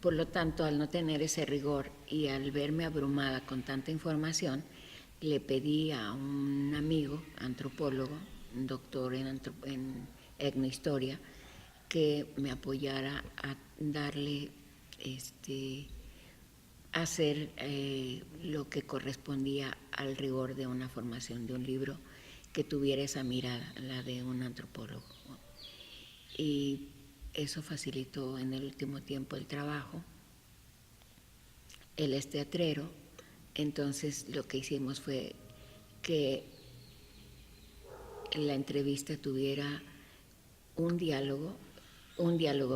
Por lo tanto, al no tener ese rigor y al verme abrumada con tanta información, le pedí a un amigo, antropólogo, un doctor en etnohistoria, que me apoyara a darle, hacer lo que correspondía al rigor de una formación de un libro que tuviera esa mirada, la de un antropólogo. Y eso facilitó en el último tiempo el trabajo. Él es teatrero, entonces lo que hicimos fue que la entrevista tuviera un diálogo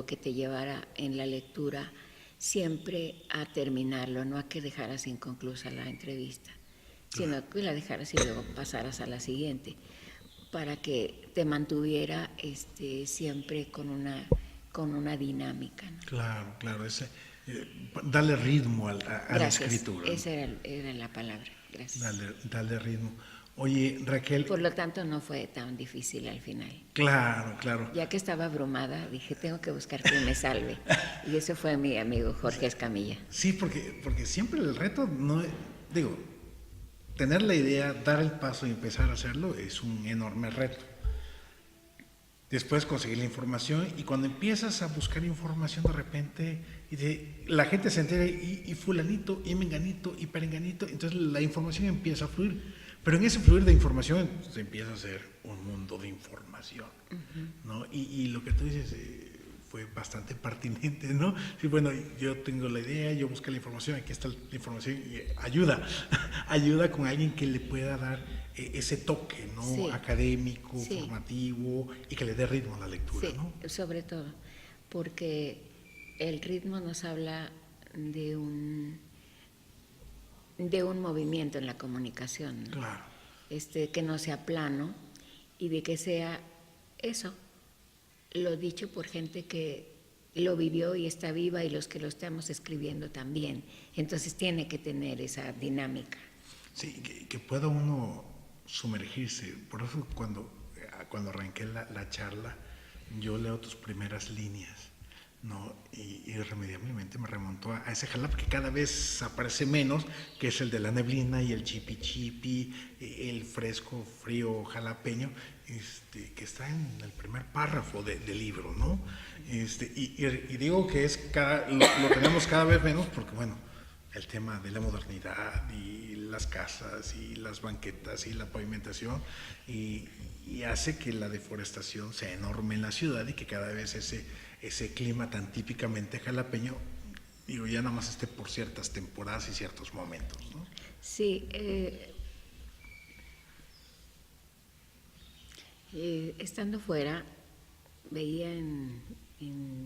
que te llevara en la lectura siempre a terminarlo, no a que dejaras inconclusa la entrevista, sino que la dejaras y luego pasaras a la siguiente, para que te mantuviera siempre con una dinámica, ¿no? Claro, darle ritmo a la escritura, ¿no? Esa era la palabra, gracias. Dale ritmo. Oye, Raquel. Por lo tanto, no fue tan difícil al final. Claro, claro. Ya que estaba abrumada, dije, tengo que buscar quien me salve. Y eso fue mi amigo Jorge Escamilla. Sí, porque siempre el reto, digo, tener la idea, dar el paso y empezar a hacerlo es un enorme reto. Después conseguir la información, y cuando empiezas a buscar información de repente, la gente se entera, y fulanito, y menganito, y perenganito, entonces la información empieza a fluir. Pero en ese fluir de información se empieza a hacer un mundo de información, ¿no? Y lo que tú dices fue bastante pertinente, ¿no? Sí, bueno, yo tengo la idea, yo busqué la información, aquí está la información, y ayuda con alguien que le pueda dar ese toque, ¿no? Sí. Académico, sí. Formativo, y que le dé ritmo a la lectura, sí, ¿no? Sobre todo, porque el ritmo nos habla de un movimiento en la comunicación, ¿no? Claro. Que no sea plano y de que sea eso, lo dicho por gente que lo vivió y está viva, y los que lo estamos escribiendo también. Entonces tiene que tener esa dinámica. Sí, que pueda uno sumergirse. Por eso cuando arranqué la charla, yo leo tus primeras líneas, ¿no? Y irremediablemente me remontó a ese Jalapa que cada vez aparece menos, que es el de la neblina y el chipi chipi, el fresco, frío jalapeño, que está en el primer párrafo del libro, ¿no? Y digo que lo tenemos cada vez menos porque, bueno, el tema de la modernidad y las casas y las banquetas y la pavimentación y hace que la deforestación sea enorme en la ciudad, y que cada vez ese clima tan típicamente jalapeño, digo, ya nada más esté por ciertas temporadas y ciertos momentos, ¿no? Sí, estando fuera, veía en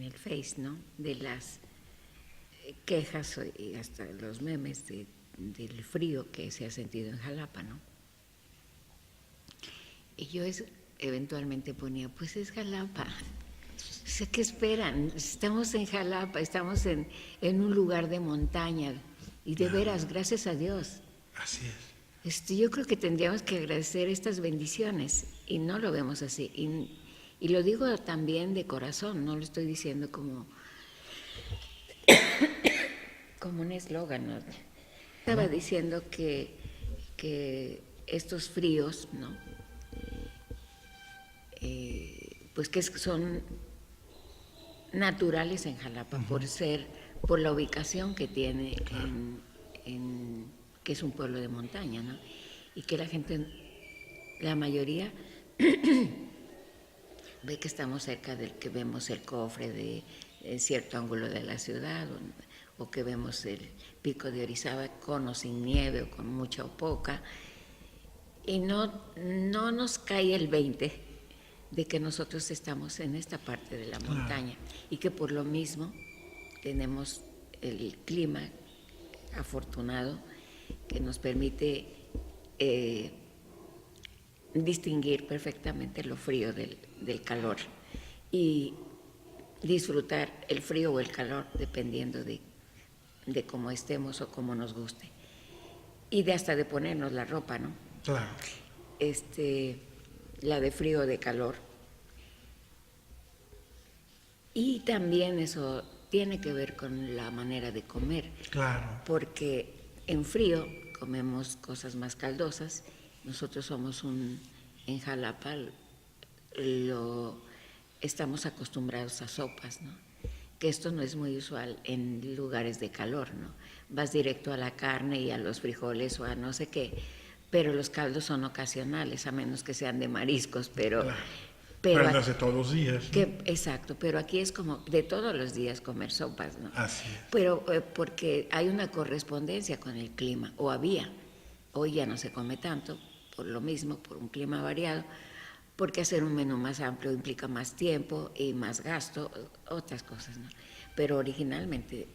el Face, ¿no?, de las quejas y hasta los memes del frío que se ha sentido en Jalapa, ¿no? Y yo eventualmente ponía, pues es Jalapa. O sea, ¿qué esperan? Estamos en Jalapa, estamos en un lugar de montaña, y de veras, gracias a Dios. Así es. Yo creo que tendríamos que agradecer estas bendiciones, y no lo vemos así. Y lo digo también de corazón, no lo estoy diciendo como un eslogan, ¿no? Estaba diciendo que estos fríos, ¿no?, pues que son naturales en Jalapa, por la ubicación que tiene, claro, que es un pueblo de montaña, ¿no? Y que la gente, la mayoría, ve que estamos cerca que vemos el cofre de cierto ángulo de la ciudad, o que vemos el pico de Orizaba con o sin nieve, o con mucha o poca, y no nos cae el 20 de que nosotros estamos en esta parte de la montaña, y que por lo mismo tenemos el clima afortunado que nos permite distinguir perfectamente lo frío del calor, y disfrutar el frío o el calor dependiendo de cómo estemos o cómo nos guste, y hasta de ponernos la ropa, ¿no? Claro. La de frío o de calor. Y también eso tiene que ver con la manera de comer. Claro. Porque en frío comemos cosas más caldosas. Nosotros somos en Jalapa estamos acostumbrados a sopas, ¿no? Que esto no es muy usual en lugares de calor, ¿no? Vas directo a la carne y a los frijoles o a no sé qué, pero los caldos son ocasionales, a menos que sean de mariscos, pero no es de todos los días, ¿no? Exacto, pero aquí es como de todos los días comer sopas, ¿no? Así es. Pero porque hay una correspondencia con el clima, o había. Hoy ya no se come tanto, por lo mismo, por un clima variado, porque hacer un menú más amplio implica más tiempo y más gasto, otras cosas, ¿no? Pero originalmente,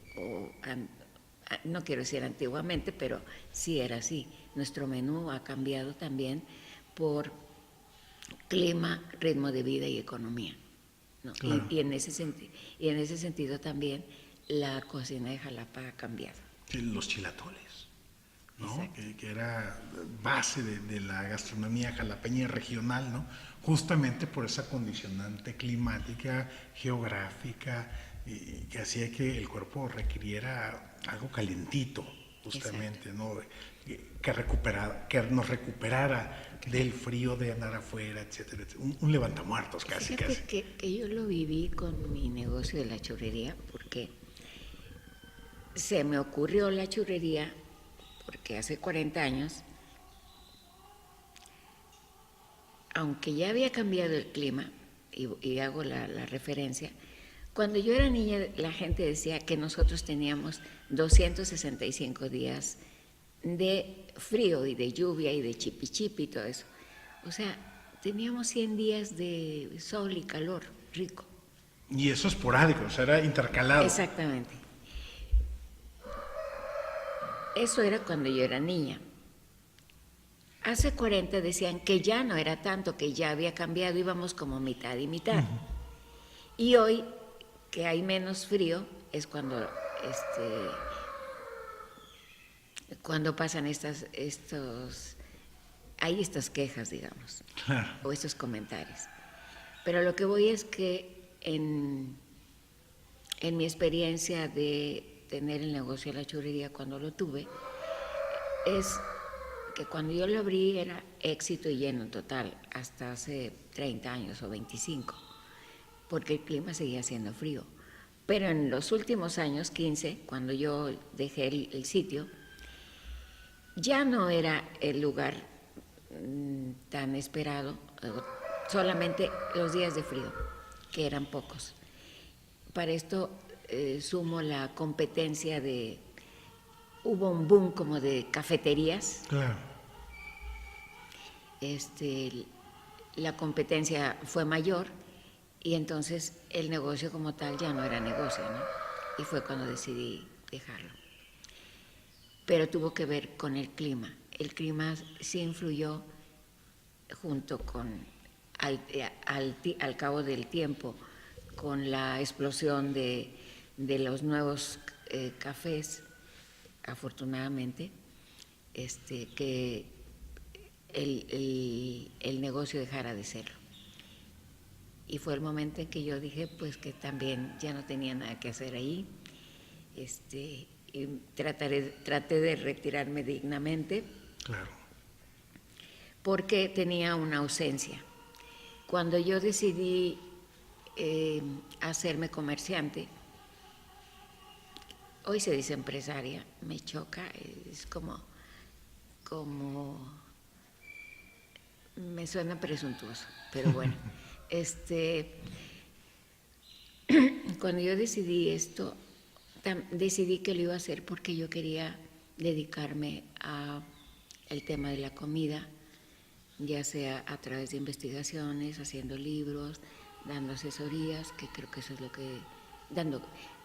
no quiero decir antiguamente, pero sí era así. Nuestro menú ha cambiado también por clima, ritmo de vida y economía, ¿no? Claro. Y en ese sentido también la cocina de Jalapa ha cambiado. Sí, los chilatoles. ¿no? Exacto. Que era base de la gastronomía jalapeña regional, ¿no? Justamente por esa condicionante climática, geográfica, que hacía que el cuerpo requiriera algo calientito, Exacto. justamente, ¿no? Que nos recuperara del frío de andar afuera, etcétera, etcétera. Un levantamuertos, casi, Fíjate casi. que yo lo viví con mi negocio de la churrería, porque se me ocurrió la churrería, porque hace 40 años, aunque ya había cambiado el clima, y hago la referencia, cuando yo era niña la gente decía que nosotros teníamos 265 días de frío y de lluvia y de chipi y todo eso. O sea, teníamos 100 días de sol y calor rico. Y eso esporádico, o sea, era intercalado. Exactamente. Eso era cuando yo era niña. Hace 40 decían que ya no era tanto, que ya había cambiado, íbamos como mitad y mitad. Y hoy, que hay menos frío, es cuando pasan hay estas quejas, digamos, Claro. o estos comentarios. Pero lo que voy es que en mi experiencia de tener el negocio de la churrería cuando lo tuve, es que cuando yo lo abrí era éxito y lleno total, hasta hace 30 años o 25, porque el clima seguía siendo frío. Pero en los últimos años, 15, cuando yo dejé el sitio, ya no era el lugar tan esperado, solamente los días de frío, que eran pocos. Para esto sumo la competencia hubo un boom como de cafeterías, Claro. la competencia fue mayor y entonces el negocio como tal ya no era negocio, ¿no? Y fue cuando decidí dejarlo. Pero tuvo que ver con el clima. El clima sí influyó junto con, al cabo del tiempo, con la explosión de los nuevos cafés, afortunadamente, que el negocio dejara de serlo. Y fue el momento en que yo dije pues que también ya no tenía nada que hacer ahí, y traté de retirarme dignamente Claro. porque tenía una ausencia. Cuando yo decidí hacerme comerciante, hoy se dice empresaria, me choca, es como me suena presuntuoso, pero bueno, cuando yo decidí esto, decidí que lo iba a hacer porque yo quería dedicarme al tema de la comida, ya sea a través de investigaciones, haciendo libros, dando asesorías, que creo que eso es lo que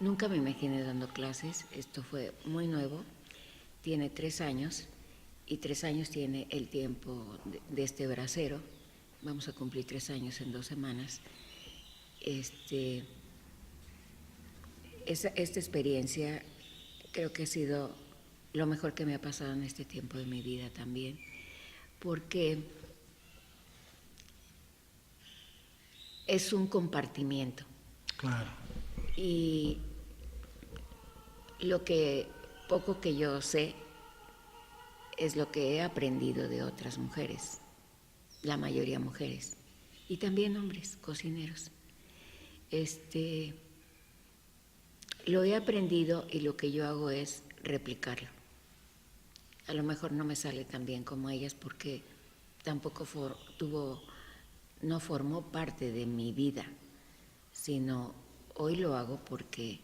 nunca me imaginé dando clases, esto fue muy nuevo, tiene 3 años y 3 años tiene el tiempo de este bracero, vamos a cumplir 3 años en 2 semanas. Esta experiencia creo que ha sido lo mejor que me ha pasado en este tiempo de mi vida también, porque es un compartimiento. Claro. Y lo que poco que yo sé es lo que he aprendido de otras mujeres, la mayoría mujeres, y también hombres, cocineros. Lo he aprendido y lo que yo hago es replicarlo. A lo mejor no me sale tan bien como ellas porque tampoco no formó parte de mi vida, sino hoy lo hago porque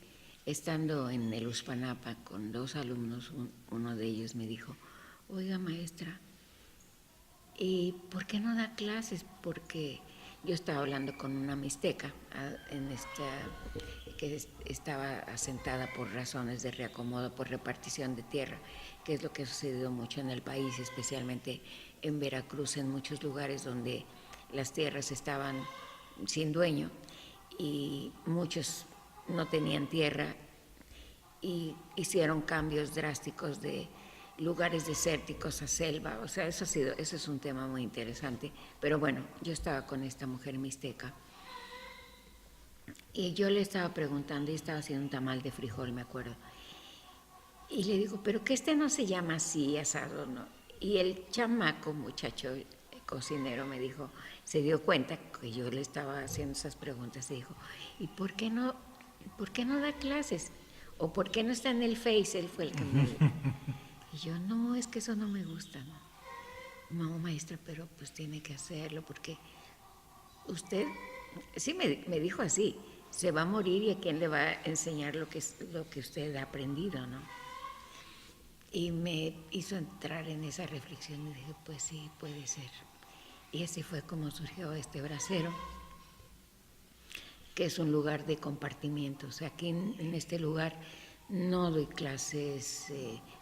estando en el Uspanapa con 2 alumnos, uno de ellos me dijo, oiga maestra, ¿y por qué no da clases? Porque yo estaba hablando con una mixteca que estaba asentada por razones de reacomodo, por repartición de tierra, que es lo que ha sucedido mucho en el país, especialmente en Veracruz, en muchos lugares donde las tierras estaban sin dueño y muchos no tenían tierra y hicieron cambios drásticos de lugares desérticos a selva, o sea, eso es un tema muy interesante. Pero bueno, yo estaba con esta mujer mixteca y yo le estaba preguntando y estaba haciendo un tamal de frijol, me acuerdo. Y le digo, pero que este no se llama así, asado, ¿no? Y el chamaco, muchacho cocinero, me dijo, se dio cuenta que yo le estaba haciendo esas preguntas y dijo, ¿y por qué no da clases? ¿O por qué no está en el Face? Él fue el que me... Y yo, no, es que eso no me gusta, ¿no? No, maestra, pero pues tiene que hacerlo porque usted, sí me dijo así, se va a morir y a quién le va a enseñar lo que usted ha aprendido, ¿no? Y me hizo entrar en esa reflexión y dije, pues sí, puede ser. Y así fue como surgió este brasero, que es un lugar de compartimiento. O sea, aquí en este lugar no doy clases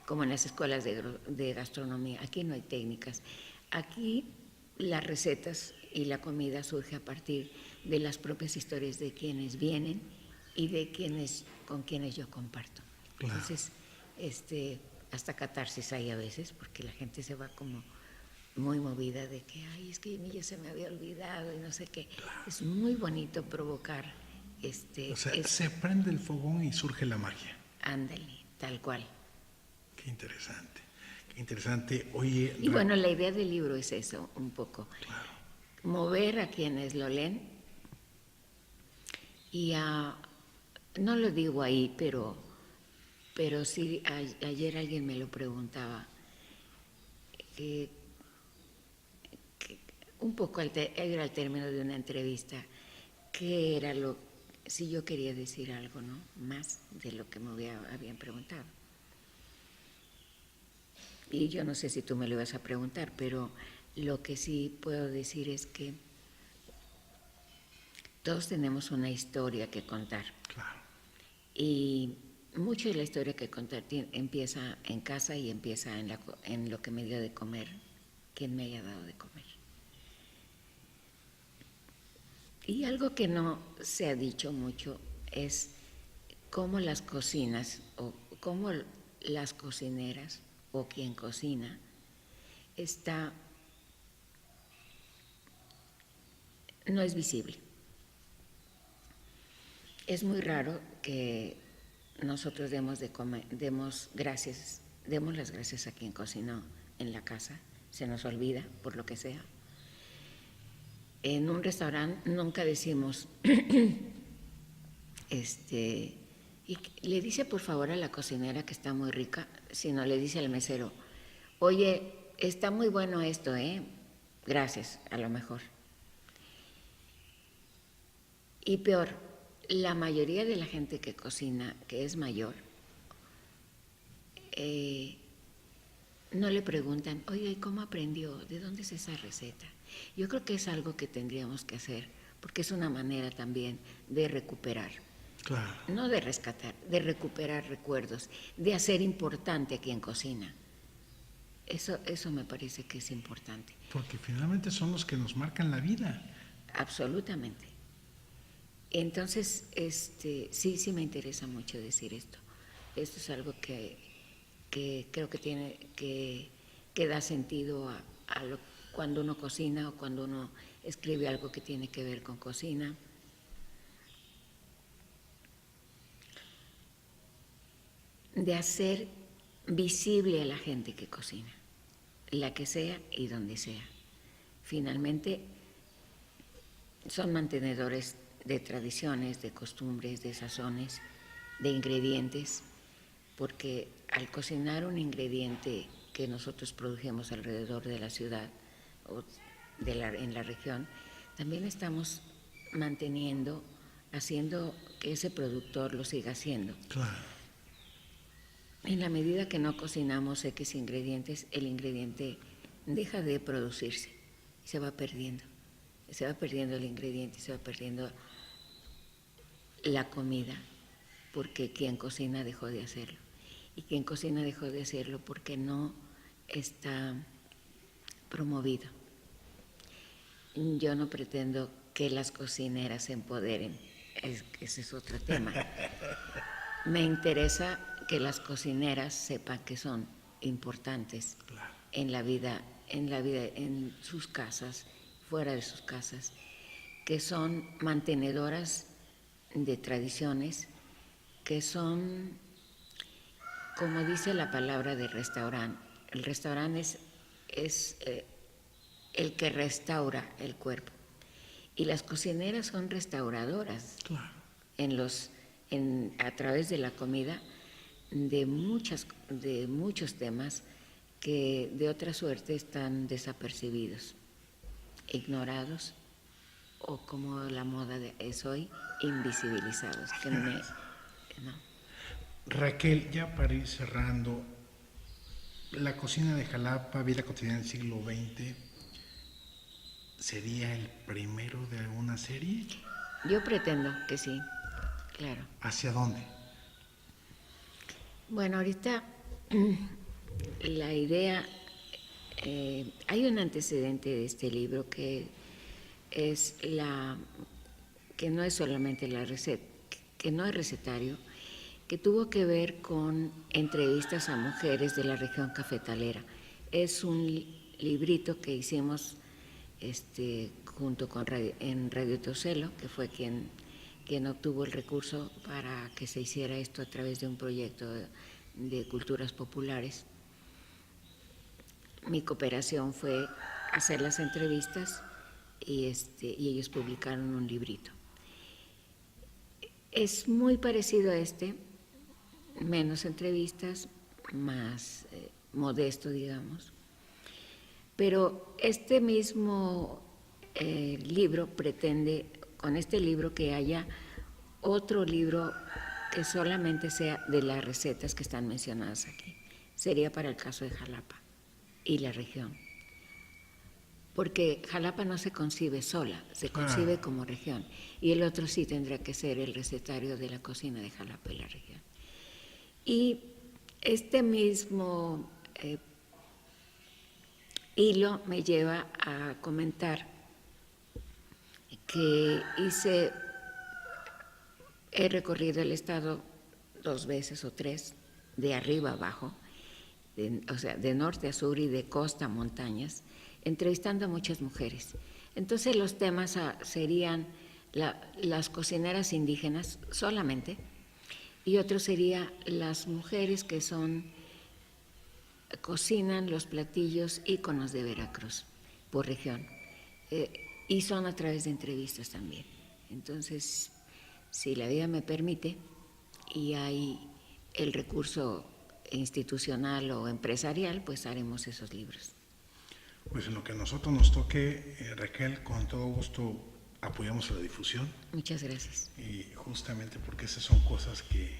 como en las escuelas de gastronomía. Aquí no hay técnicas. Aquí las recetas y la comida surge a partir de las propias historias de quienes vienen y de con quienes yo comparto. Claro. Entonces, hasta catarsis hay a veces, porque la gente se va como muy movida de que, ay, es que a mí ya se me había olvidado y no sé qué. Claro. Es muy bonito provocar o sea, se prende el fogón y surge la magia. Ándale, tal cual. Qué interesante, qué interesante. Oye... Y bueno, la idea del libro es eso, un poco. Claro. Mover a quienes lo leen y no lo digo ahí, pero sí, ayer alguien me lo preguntaba, un poco era el término de una entrevista, que era si yo quería decir algo, ¿no? Más de lo que me habían preguntado. Y yo no sé si tú me lo ibas a preguntar, pero lo que sí puedo decir es que todos tenemos una historia que contar. Claro. Y mucho de la historia que contar empieza en casa y empieza en lo que me dio de comer, quien me haya dado de comer. Y algo que no se ha dicho mucho es cómo las cocinas o cómo las cocineras o quien cocina no es visible. Es muy raro que nosotros demos las gracias a quien cocinó en la casa, se nos olvida por lo que sea. En un restaurante nunca decimos, y le dice por favor a la cocinera que está muy rica, sino le dice al mesero, oye, está muy bueno esto, gracias, a lo mejor. Y peor, la mayoría de la gente que cocina, que es mayor, no le preguntan, oye, ¿cómo aprendió? ¿De dónde es esa receta? Yo creo que es algo que tendríamos que hacer, porque es una manera también de recuperar. Claro. No de rescatar, de recuperar recuerdos, de hacer importante a quien cocina. Eso me parece que es importante. Porque finalmente son los que nos marcan la vida. Absolutamente. Entonces, sí me interesa mucho decir esto. Esto es algo que creo que da sentido cuando uno cocina o cuando uno escribe algo que tiene que ver con cocina. De hacer visible a la gente que cocina, la que sea y donde sea. Finalmente, son mantenedores de tradiciones, de costumbres, de sazones, de ingredientes, porque al cocinar un ingrediente que nosotros produjimos alrededor de la ciudad o en la región, también estamos haciendo que ese productor lo siga haciendo. Claro. En la medida que no cocinamos X ingredientes, el ingrediente deja de producirse y se va perdiendo. Se va perdiendo el ingrediente, se va perdiendo la comida, porque quien cocina dejó de hacerlo. Y quien cocina dejó de hacerlo porque no está promovido. Yo no pretendo que las cocineras se empoderen, ese es otro tema. Me interesa que las cocineras sepan que son importantes Claro. en la vida, en sus casas, fuera de sus casas, que son mantenedoras de tradiciones, que son, como dice la palabra de restaurante, el restaurante es el que restaura el cuerpo. Y las cocineras son restauradoras Claro. a través de la comida de muchos temas que de otra suerte están desapercibidos, ignorados o como la moda es hoy, invisibilizados. No. Raquel, ya para ir cerrando, la cocina de Jalapa, vida cotidiana del siglo XX, ¿sería el primero de alguna serie? Yo pretendo que sí, claro. ¿Hacia dónde? Bueno, ahorita la idea, hay un antecedente de este libro que que no es solamente la receta, que no es recetario, que tuvo que ver con entrevistas a mujeres de la región cafetalera. Es un librito que hicimos junto con en Radio Toselo, que fue quien obtuvo el recurso para que se hiciera esto a través de un proyecto de culturas populares. Mi cooperación fue hacer las entrevistas y ellos publicaron un librito. Es muy parecido a menos entrevistas, más modesto, digamos. Pero este mismo libro pretende, con este libro, que haya otro libro que solamente sea de las recetas que están mencionadas aquí. Sería para el caso de Jalapa y la región. Porque Jalapa no se concibe sola, se concibe como región. Y el otro sí tendrá que ser el recetario de la cocina de Jalapa y la región. Y este mismo hilo me lleva a comentar que he recorrido el estado 2 veces o 3, de arriba a abajo, o sea, de norte a sur y de costa a montañas, entrevistando a muchas mujeres. Entonces los temas serían las cocineras indígenas solamente, y otro sería las mujeres que cocinan los platillos íconos de Veracruz, por región, y son a través de entrevistas también. Entonces, si la vida me permite y hay el recurso institucional o empresarial, pues haremos esos libros. Pues en lo que a nosotros nos toque, Raquel, con todo gusto apoyamos la difusión. Muchas gracias. Y justamente porque esas son cosas que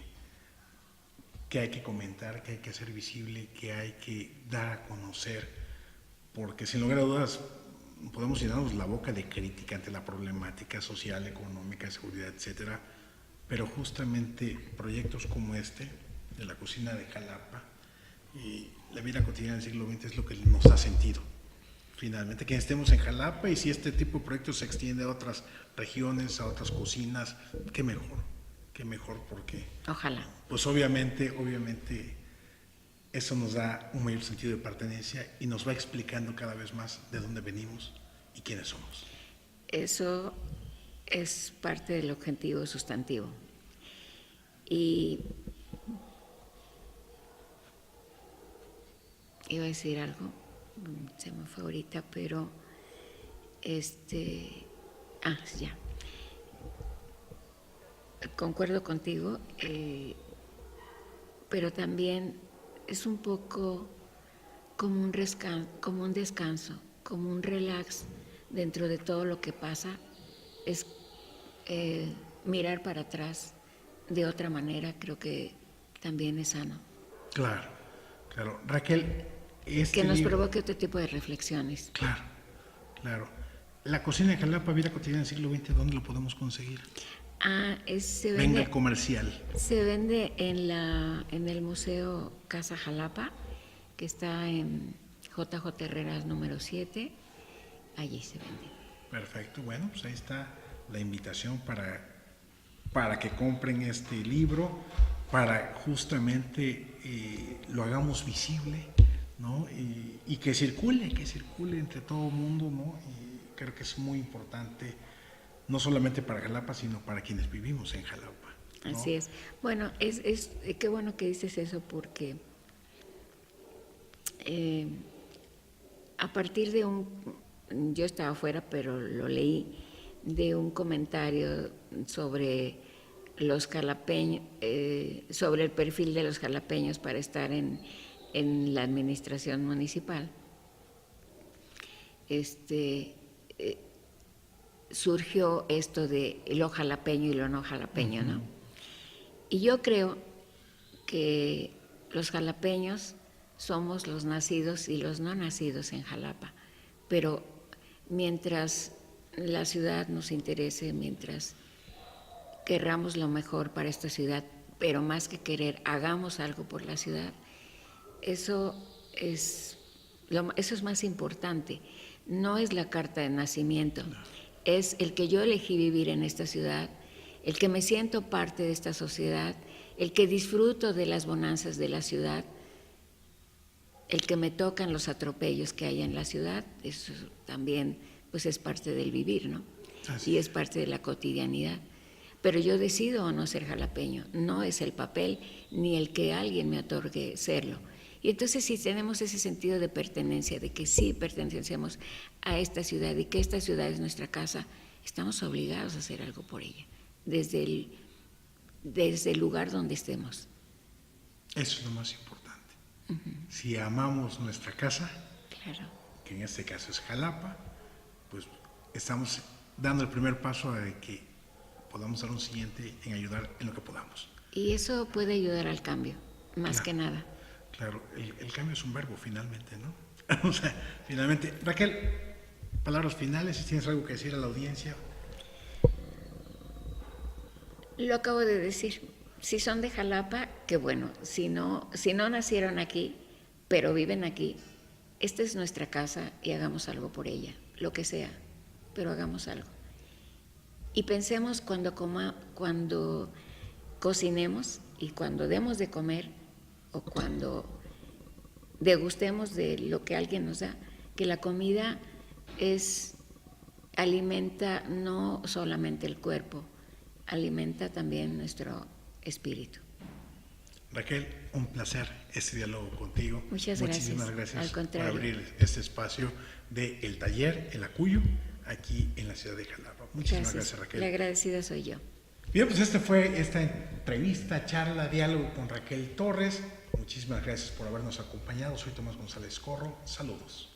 hay que comentar, que hay que hacer visible, que hay que dar a conocer, porque sin lugar a dudas podemos llenarnos la boca de crítica ante la problemática social, económica, seguridad, etcétera, pero justamente proyectos como este, de la cocina de Jalapa y la vida cotidiana del siglo XX, es lo que nos da sentido. Finalmente, que estemos en Jalapa, y si este tipo de proyectos se extiende a otras regiones, a otras cocinas, qué mejor, porque ojalá. Pues obviamente eso nos da un mayor sentido de pertenencia y nos va explicando cada vez más de dónde venimos y quiénes somos. Eso es parte del objetivo sustantivo. Y iba a decir algo, se me fue ahorita, pero ya. Concuerdo contigo, pero también es un poco como un descanso, como un relax dentro de todo lo que pasa. Es mirar para atrás de otra manera, creo que también es sano. Claro. Raquel, que nos provoque otro tipo de reflexiones. Claro. La cocina de Jalapa, vida cotidiana del siglo XX, ¿dónde lo podemos conseguir? Venga el comercial. Se vende en el Museo Casa Jalapa, que está en JJ Herreras número 7. Allí se vende. Perfecto. Bueno, pues ahí está la invitación para que compren este libro para justamente lo hagamos visible, ¿no? Y que circule entre todo el mundo, ¿no? Y creo que es muy importante, no solamente para Jalapa, sino para quienes vivimos en Jalapa, ¿no? Así es. Bueno, qué bueno que dices eso, porque a partir de yo estaba afuera, pero lo leí, de un comentario sobre los jalapeños, sobre el perfil de los jalapeños para estar en la administración municipal. Surgió esto de lo jalapeño y lo no jalapeño, ¿no? Y yo creo que los jalapeños somos los nacidos y los no nacidos en Jalapa, pero mientras la ciudad nos interese, mientras querramos lo mejor para esta ciudad, pero más que querer, hagamos algo por la ciudad, eso es más importante. No es la carta de nacimiento, es el que yo elegí vivir en esta ciudad, el que me siento parte de esta sociedad, el que disfruto de las bonanzas de la ciudad, el que me tocan los atropellos que hay en la ciudad. Eso también pues es parte del vivir, ¿no? Y es parte de la cotidianidad. Pero yo decido o no ser jalapeño, no es el papel ni el que alguien me otorgue serlo. Y entonces si tenemos ese sentido de pertenencia, de que sí pertenecemos a esta ciudad y que esta ciudad es nuestra casa, estamos obligados a hacer algo por ella, desde el lugar donde estemos. Eso es lo más importante. Si amamos nuestra casa, claro, que en este caso es Jalapa, pues estamos dando el primer paso a que podamos dar un siguiente en ayudar en lo que podamos. Y eso puede ayudar al cambio, más que nada. Claro, el cambio es un verbo finalmente, ¿no? O sea, finalmente. Raquel, palabras finales, si tienes algo que decir a la audiencia. Lo acabo de decir. Si son de Jalapa, qué bueno. Si no nacieron aquí, pero viven aquí, esta es nuestra casa y hagamos algo por ella, lo que sea, pero hagamos algo. Y pensemos cuando cocinemos y cuando demos de comer o cuando degustemos de lo que alguien nos da, que la comida alimenta no solamente el cuerpo, alimenta también nuestro espíritu. Raquel, un placer este diálogo contigo. Muchísimas gracias Al contrario. por abrir este espacio del taller El Acuyo aquí en la ciudad de Jalapa. Muchísimas gracias, Raquel. La agradecida soy yo. Bien, pues esta fue esta entrevista, charla, diálogo con Raquel Torres. Muchísimas gracias por habernos acompañado. Soy Tomás González Corro. Saludos.